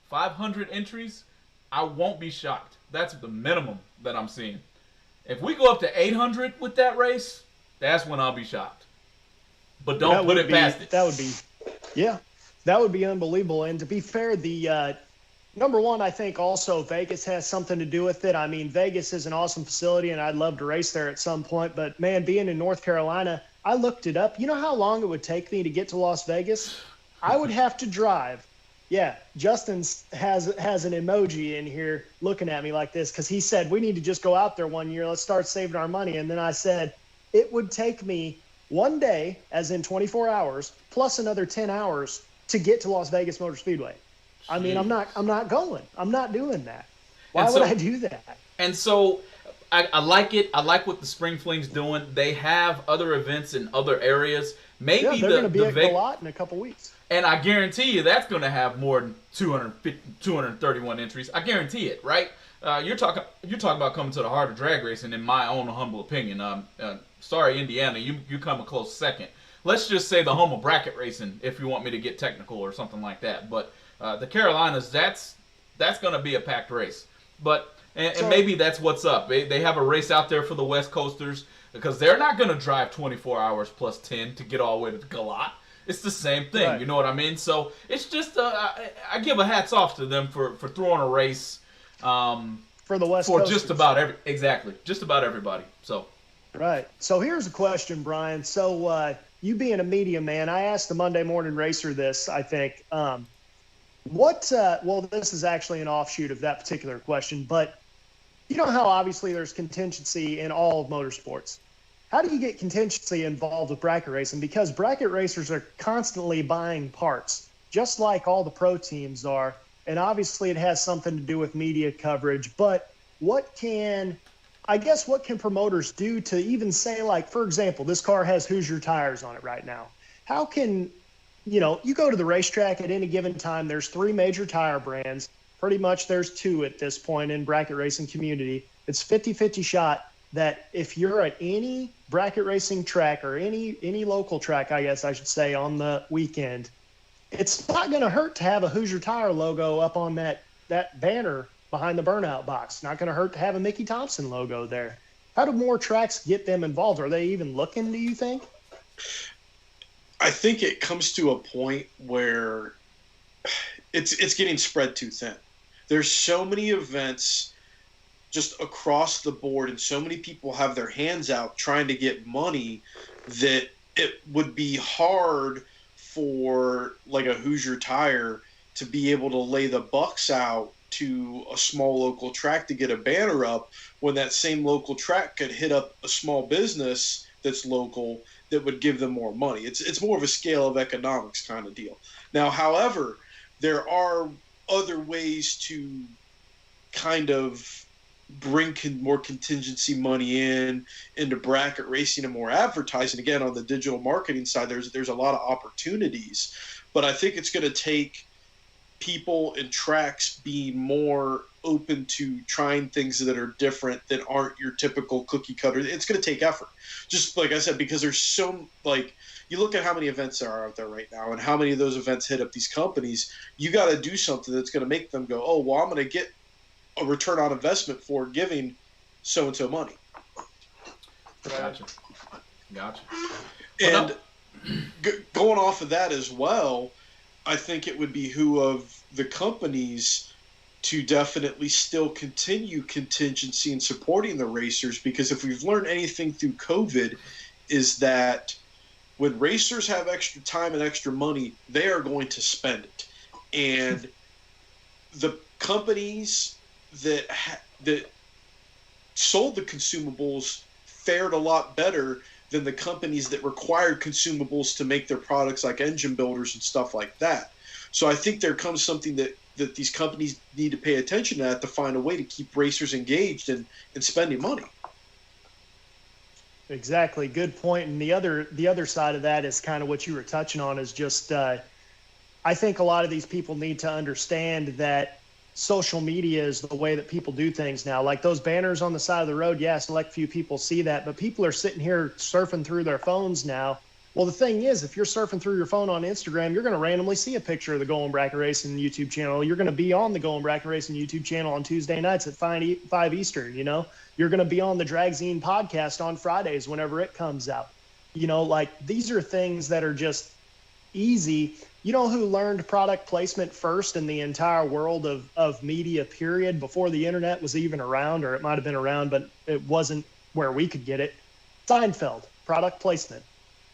500 entries, I won't be shocked. That's the minimum that I'm seeing. If we go up to 800 with that race, that's when I'll be shocked. But don't put it past it. That would be unbelievable. And to be fair, the number one, I think also Vegas has something to do with it. I mean, Vegas is an awesome facility, and I'd love to race there at some point. But, man, being in North Carolina, I looked it up. You know how long it would take me to get to Las Vegas? I would have to drive. Yeah, Justin has an emoji in here looking at me like this because he said, we need to just go out there one year. Let's start saving our money. And then I said, it would take me one day, as in 24 hours, plus another 10 hours to get to Las Vegas Motor Speedway. I mean, I'm not going. I'm not doing that. Why would I do that? And so I like it. I like what the Spring Fling's doing. They have other events in other areas. Maybe they're going to be at Galot in a couple weeks. And I guarantee you that's going to have more than 231 entries. I guarantee it, right? You're talking about coming to the heart of drag racing, in my own humble opinion. Sorry, Indiana, you come a close second. Let's just say the home of bracket racing, if you want me to get technical or something like that. But the Carolinas, that's going to be a packed race. But and maybe that's what's up. They have a race out there for the West Coasters because they're not going to drive 24 hours plus 10 to get all the way to Galot. It's the same thing, right. You know what I mean? So it's just I give a hats off to them for throwing a race for the West Coasters. Just about everybody. So right. So here's a question, Brian. So you being a media man, I asked the Monday Morning Racer this. I think well, this is actually an offshoot of that particular question, but you know how obviously there's contingency in all of motorsports. How do you get contingency involved with bracket racing? Because bracket racers are constantly buying parts, just like all the pro teams are. And obviously it has something to do with media coverage. But what can promoters do to even say, like, for example, this car has Hoosier tires on it right now. How can, you go to the racetrack at any given time, there's 3 major tire brands. Pretty much there's 2 at this point in bracket racing community. It's 50-50 shot that if you're at any bracket racing track or any local track, I guess I should say, on the weekend, it's not going to hurt to have a Hoosier Tire logo up on that banner behind the burnout box. Not going to hurt to have a Mickey Thompson logo there. How do more tracks get them involved? Are they even looking, do you think? I think it comes to a point where it's getting spread too thin. There's so many events just across the board, and so many people have their hands out trying to get money that it would be hard for like a Hoosier Tire to be able to lay the bucks out to a small local track to get a banner up, when that same local track could hit up a small business that's local that would give them more money. It's more of a scale of economics kind of deal. Now, however, there are other ways to kind of bring more contingency money into bracket racing and more advertising. Again, on the digital marketing side, there's a lot of opportunities, but I think it's going to take people and tracks being more open to trying things that are different, that aren't your typical cookie cutter. It's going to take effort, just like I said, because there's so, like, you look at how many events there are out there right now and how many of those events hit up these companies. You got to do something that's going to make them go, oh, well, I'm going to get a return on investment for giving so-and-so money. Gotcha. And going off of that as well, I think it would behoove of the companies to definitely still continue contingency and supporting the racers, because if we've learned anything through COVID, is that when racers have extra time and extra money, they are going to spend it. And the companies that sold the consumables fared a lot better than the companies that required consumables to make their products, like engine builders and stuff like that. So I think there comes something that these companies need to pay attention to that, to find a way to keep racers engaged and spending money. Exactly. Good point. And the other side of that is kind of what you were touching on, is just I think a lot of these people need to understand that social media is the way that people do things now. Like those banners on the side of the road, yeah, select few people see that, but people are sitting here surfing through their phones now. Well, the thing is, if you're surfing through your phone on Instagram, you're going to randomly see a picture of the Going Bracket Racing YouTube channel. You're going to be on the Going Bracket Racing YouTube channel on Tuesday nights at 5 Eastern, You're going to be on the DragZine podcast on Fridays whenever it comes out. Like, these are things that are just easy. You know who learned product placement first in the entire world of media, period, before the internet was even around, or it might have been around, but it wasn't where we could get it? Seinfeld, product placement.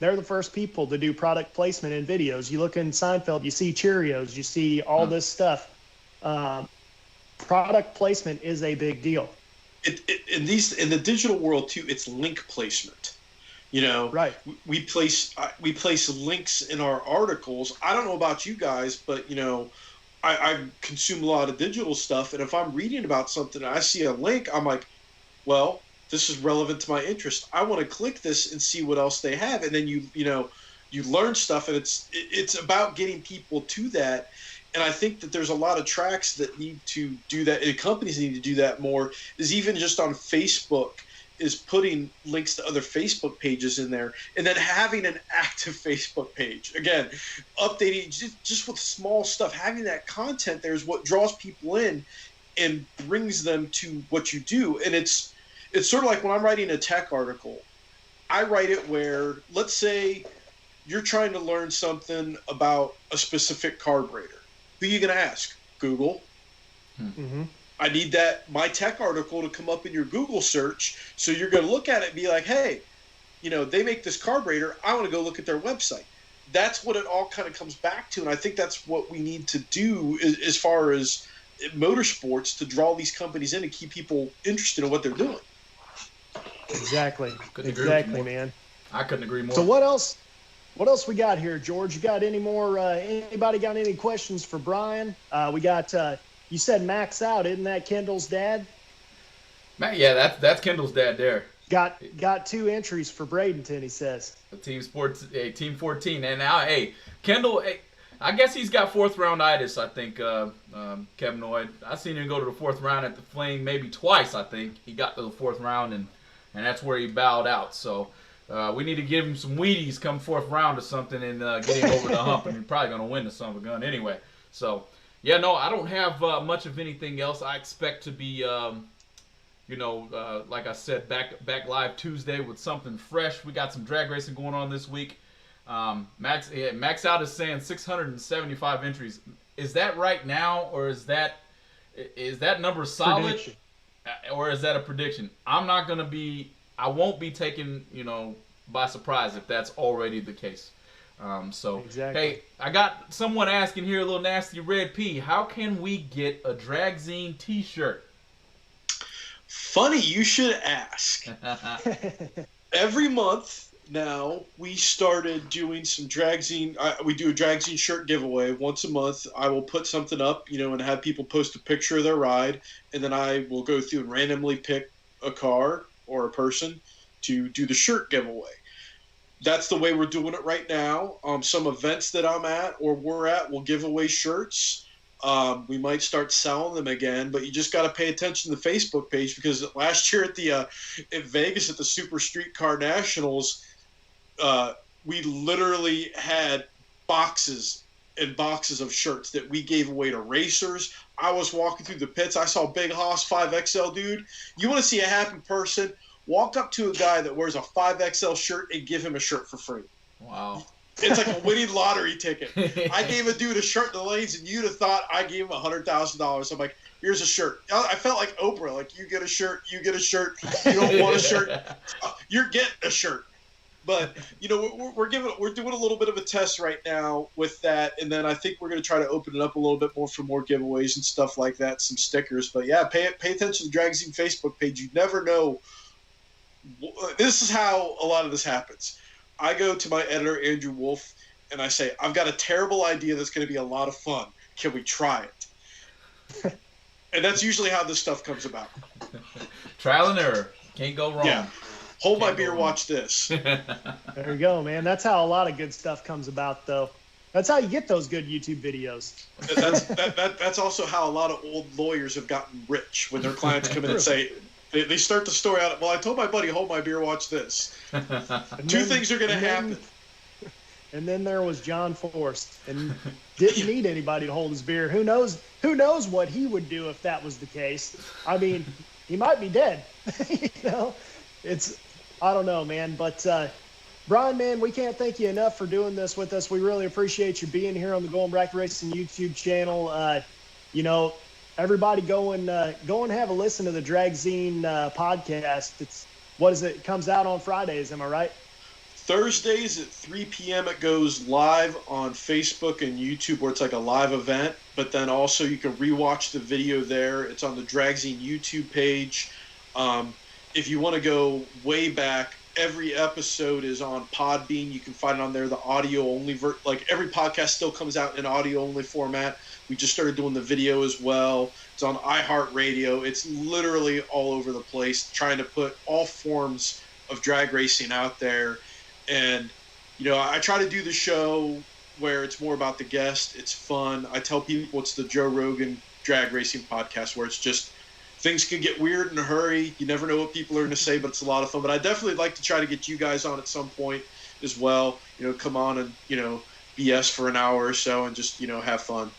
They're the first people to do product placement in videos. You look in Seinfeld, you see Cheerios, you see all this stuff. Product placement is a big deal. In the digital world too, it's link placement. You know, Right. we place links in our articles. I don't know about you guys, but you know, I consume a lot of digital stuff, and if I'm reading about something and I see a link, I'm like, well, this is relevant to my interest. I want to click this and see what else they have, and then you learn stuff, and it's about getting people to that. And I think that there's a lot of tracks that need to do that, and companies need to do that more. Is even just on Facebook, is putting links to other Facebook pages in there, and then having an active Facebook page. Again, updating just with small stuff, having that content there is what draws people in and brings them to what you do. And it's sort of like when I'm writing a tech article, I write it where, let's say you're trying to learn something about a specific carburetor. Who are you going to ask? Google. Mm-hmm. I need my tech article to come up in your Google search. So you're going to look at it and be like, hey, you know, they make this carburetor. I want to go look at their website. That's what it all kind of comes back to. And I think that's what we need to do as far as motorsports, to draw these companies in and keep people interested in what they're doing. Exactly. Man. I couldn't agree more. So what else we got here, George? You got any more, anybody got any questions for Brian? We got, you said Max Out, isn't that Kendall's dad? Yeah, that's Kendall's dad there. Got 2 entries for Bradenton, he says. Team 14. And now, hey, Kendall, I guess he's got 4th round-itis, I think, Kevin Noyd. I seen him go to the 4th round at the Flame maybe twice, I think. He got to the 4th round, and that's where he bowed out. So we need to give him some Wheaties come 4th round or something and get him over the hump, and he's probably going to win the son of a gun anyway. So, yeah, no, I don't have much of anything else. I expect to be, like I said, back live Tuesday with something fresh. We got some drag racing going on this week. Max Out is saying 675 entries. Is that right now, or is that number solid, prediction, or is that a prediction? I won't be taken, by surprise if that's already the case. Exactly. Hey, I got someone asking here, a little nasty Red P. How can we get a DragZine T-shirt? Funny you should ask. Every month now, we started doing some DragZine. We do a DragZine shirt giveaway once a month. I will put something up, and have people post a picture of their ride, and then I will go through and randomly pick a car or a person to do the shirt giveaway. That's the way we're doing it right now. Some events that I'm at or we're at will give away shirts. We might start selling them again, but you just got to pay attention to the Facebook page, because last year at Vegas at the Super Streetcar Nationals, we literally had boxes and boxes of shirts that we gave away to racers. I was walking through the pits. I saw Big Hoss 5XL dude. You want to see a happy person? Walk up to a guy that wears a 5XL shirt and give him a shirt for free. Wow. It's like a winning lottery ticket. I gave a dude a shirt in the lanes, and you'd have thought I gave him $100,000. I'm like, here's a shirt. I felt like Oprah. Like, you get a shirt, you get a shirt. You don't want a shirt, you're getting a shirt. But we're doing a little bit of a test right now with that, and then I think we're going to try to open it up a little bit more for more giveaways and stuff like that, some stickers. But yeah, pay attention to the DragZine Facebook page. You never know. This is how a lot of this happens. I go to my editor, Andrew Wolf, and I say, I've got a terrible idea that's going to be a lot of fun. Can we try it? And that's usually how this stuff comes about. Trial and error. Can't go wrong. Yeah. Hold my beer, watch this. There you go, man. That's how a lot of good stuff comes about, though. That's how you get those good YouTube videos. That's also how a lot of old lawyers have gotten rich when their clients come in and say, they start the story out, well, I told my buddy, hold my beer, watch this. Two things are going to happen. And then there was John Forst, and didn't need anybody to hold his beer. Who knows what he would do if that was the case? I mean, he might be dead. I don't know, man. But Brian, man, we can't thank you enough for doing this with us. We really appreciate you being here on the Going Bracket Racing YouTube channel. Everybody go and have a listen to the DragZine podcast. It comes out on Fridays, am I right? Thursdays at 3 p.m. it goes live on Facebook and YouTube, where it's like a live event. But then also you can rewatch the video there. It's on the DragZine YouTube page. If you want to go way back, every episode is on Podbean. You can find it on there. The audio only, like every podcast still comes out in audio only format. We just started doing the video as well. It's on iHeartRadio. It's literally all over the place, trying to put all forms of drag racing out there. And, you know, I try to do the show where it's more about the guest. It's fun. I tell people it's the Joe Rogan drag racing podcast, where it's just things can get weird in a hurry. You never know what people are going to say, but it's a lot of fun. But I definitely like to try to get you guys on at some point as well. You know, come on and, you know, BS for an hour or so and just, you know, have fun.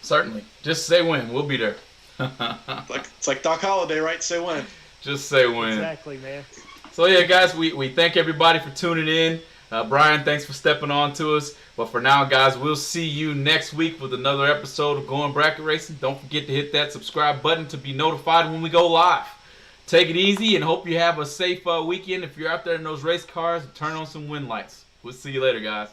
Certainly. Just say when. We'll be there. It's like Doc Holliday, right? Say when. Just say when. Exactly, man. So, yeah, guys, we thank everybody for tuning in. Brian, thanks for stepping on to us. But for now, guys, we'll see you next week with another episode of Going Bracket Racing. Don't forget to hit that subscribe button to be notified when we go live. Take it easy and hope you have a safe weekend. If you're out there in those race cars, turn on some wind lights. We'll see you later, guys.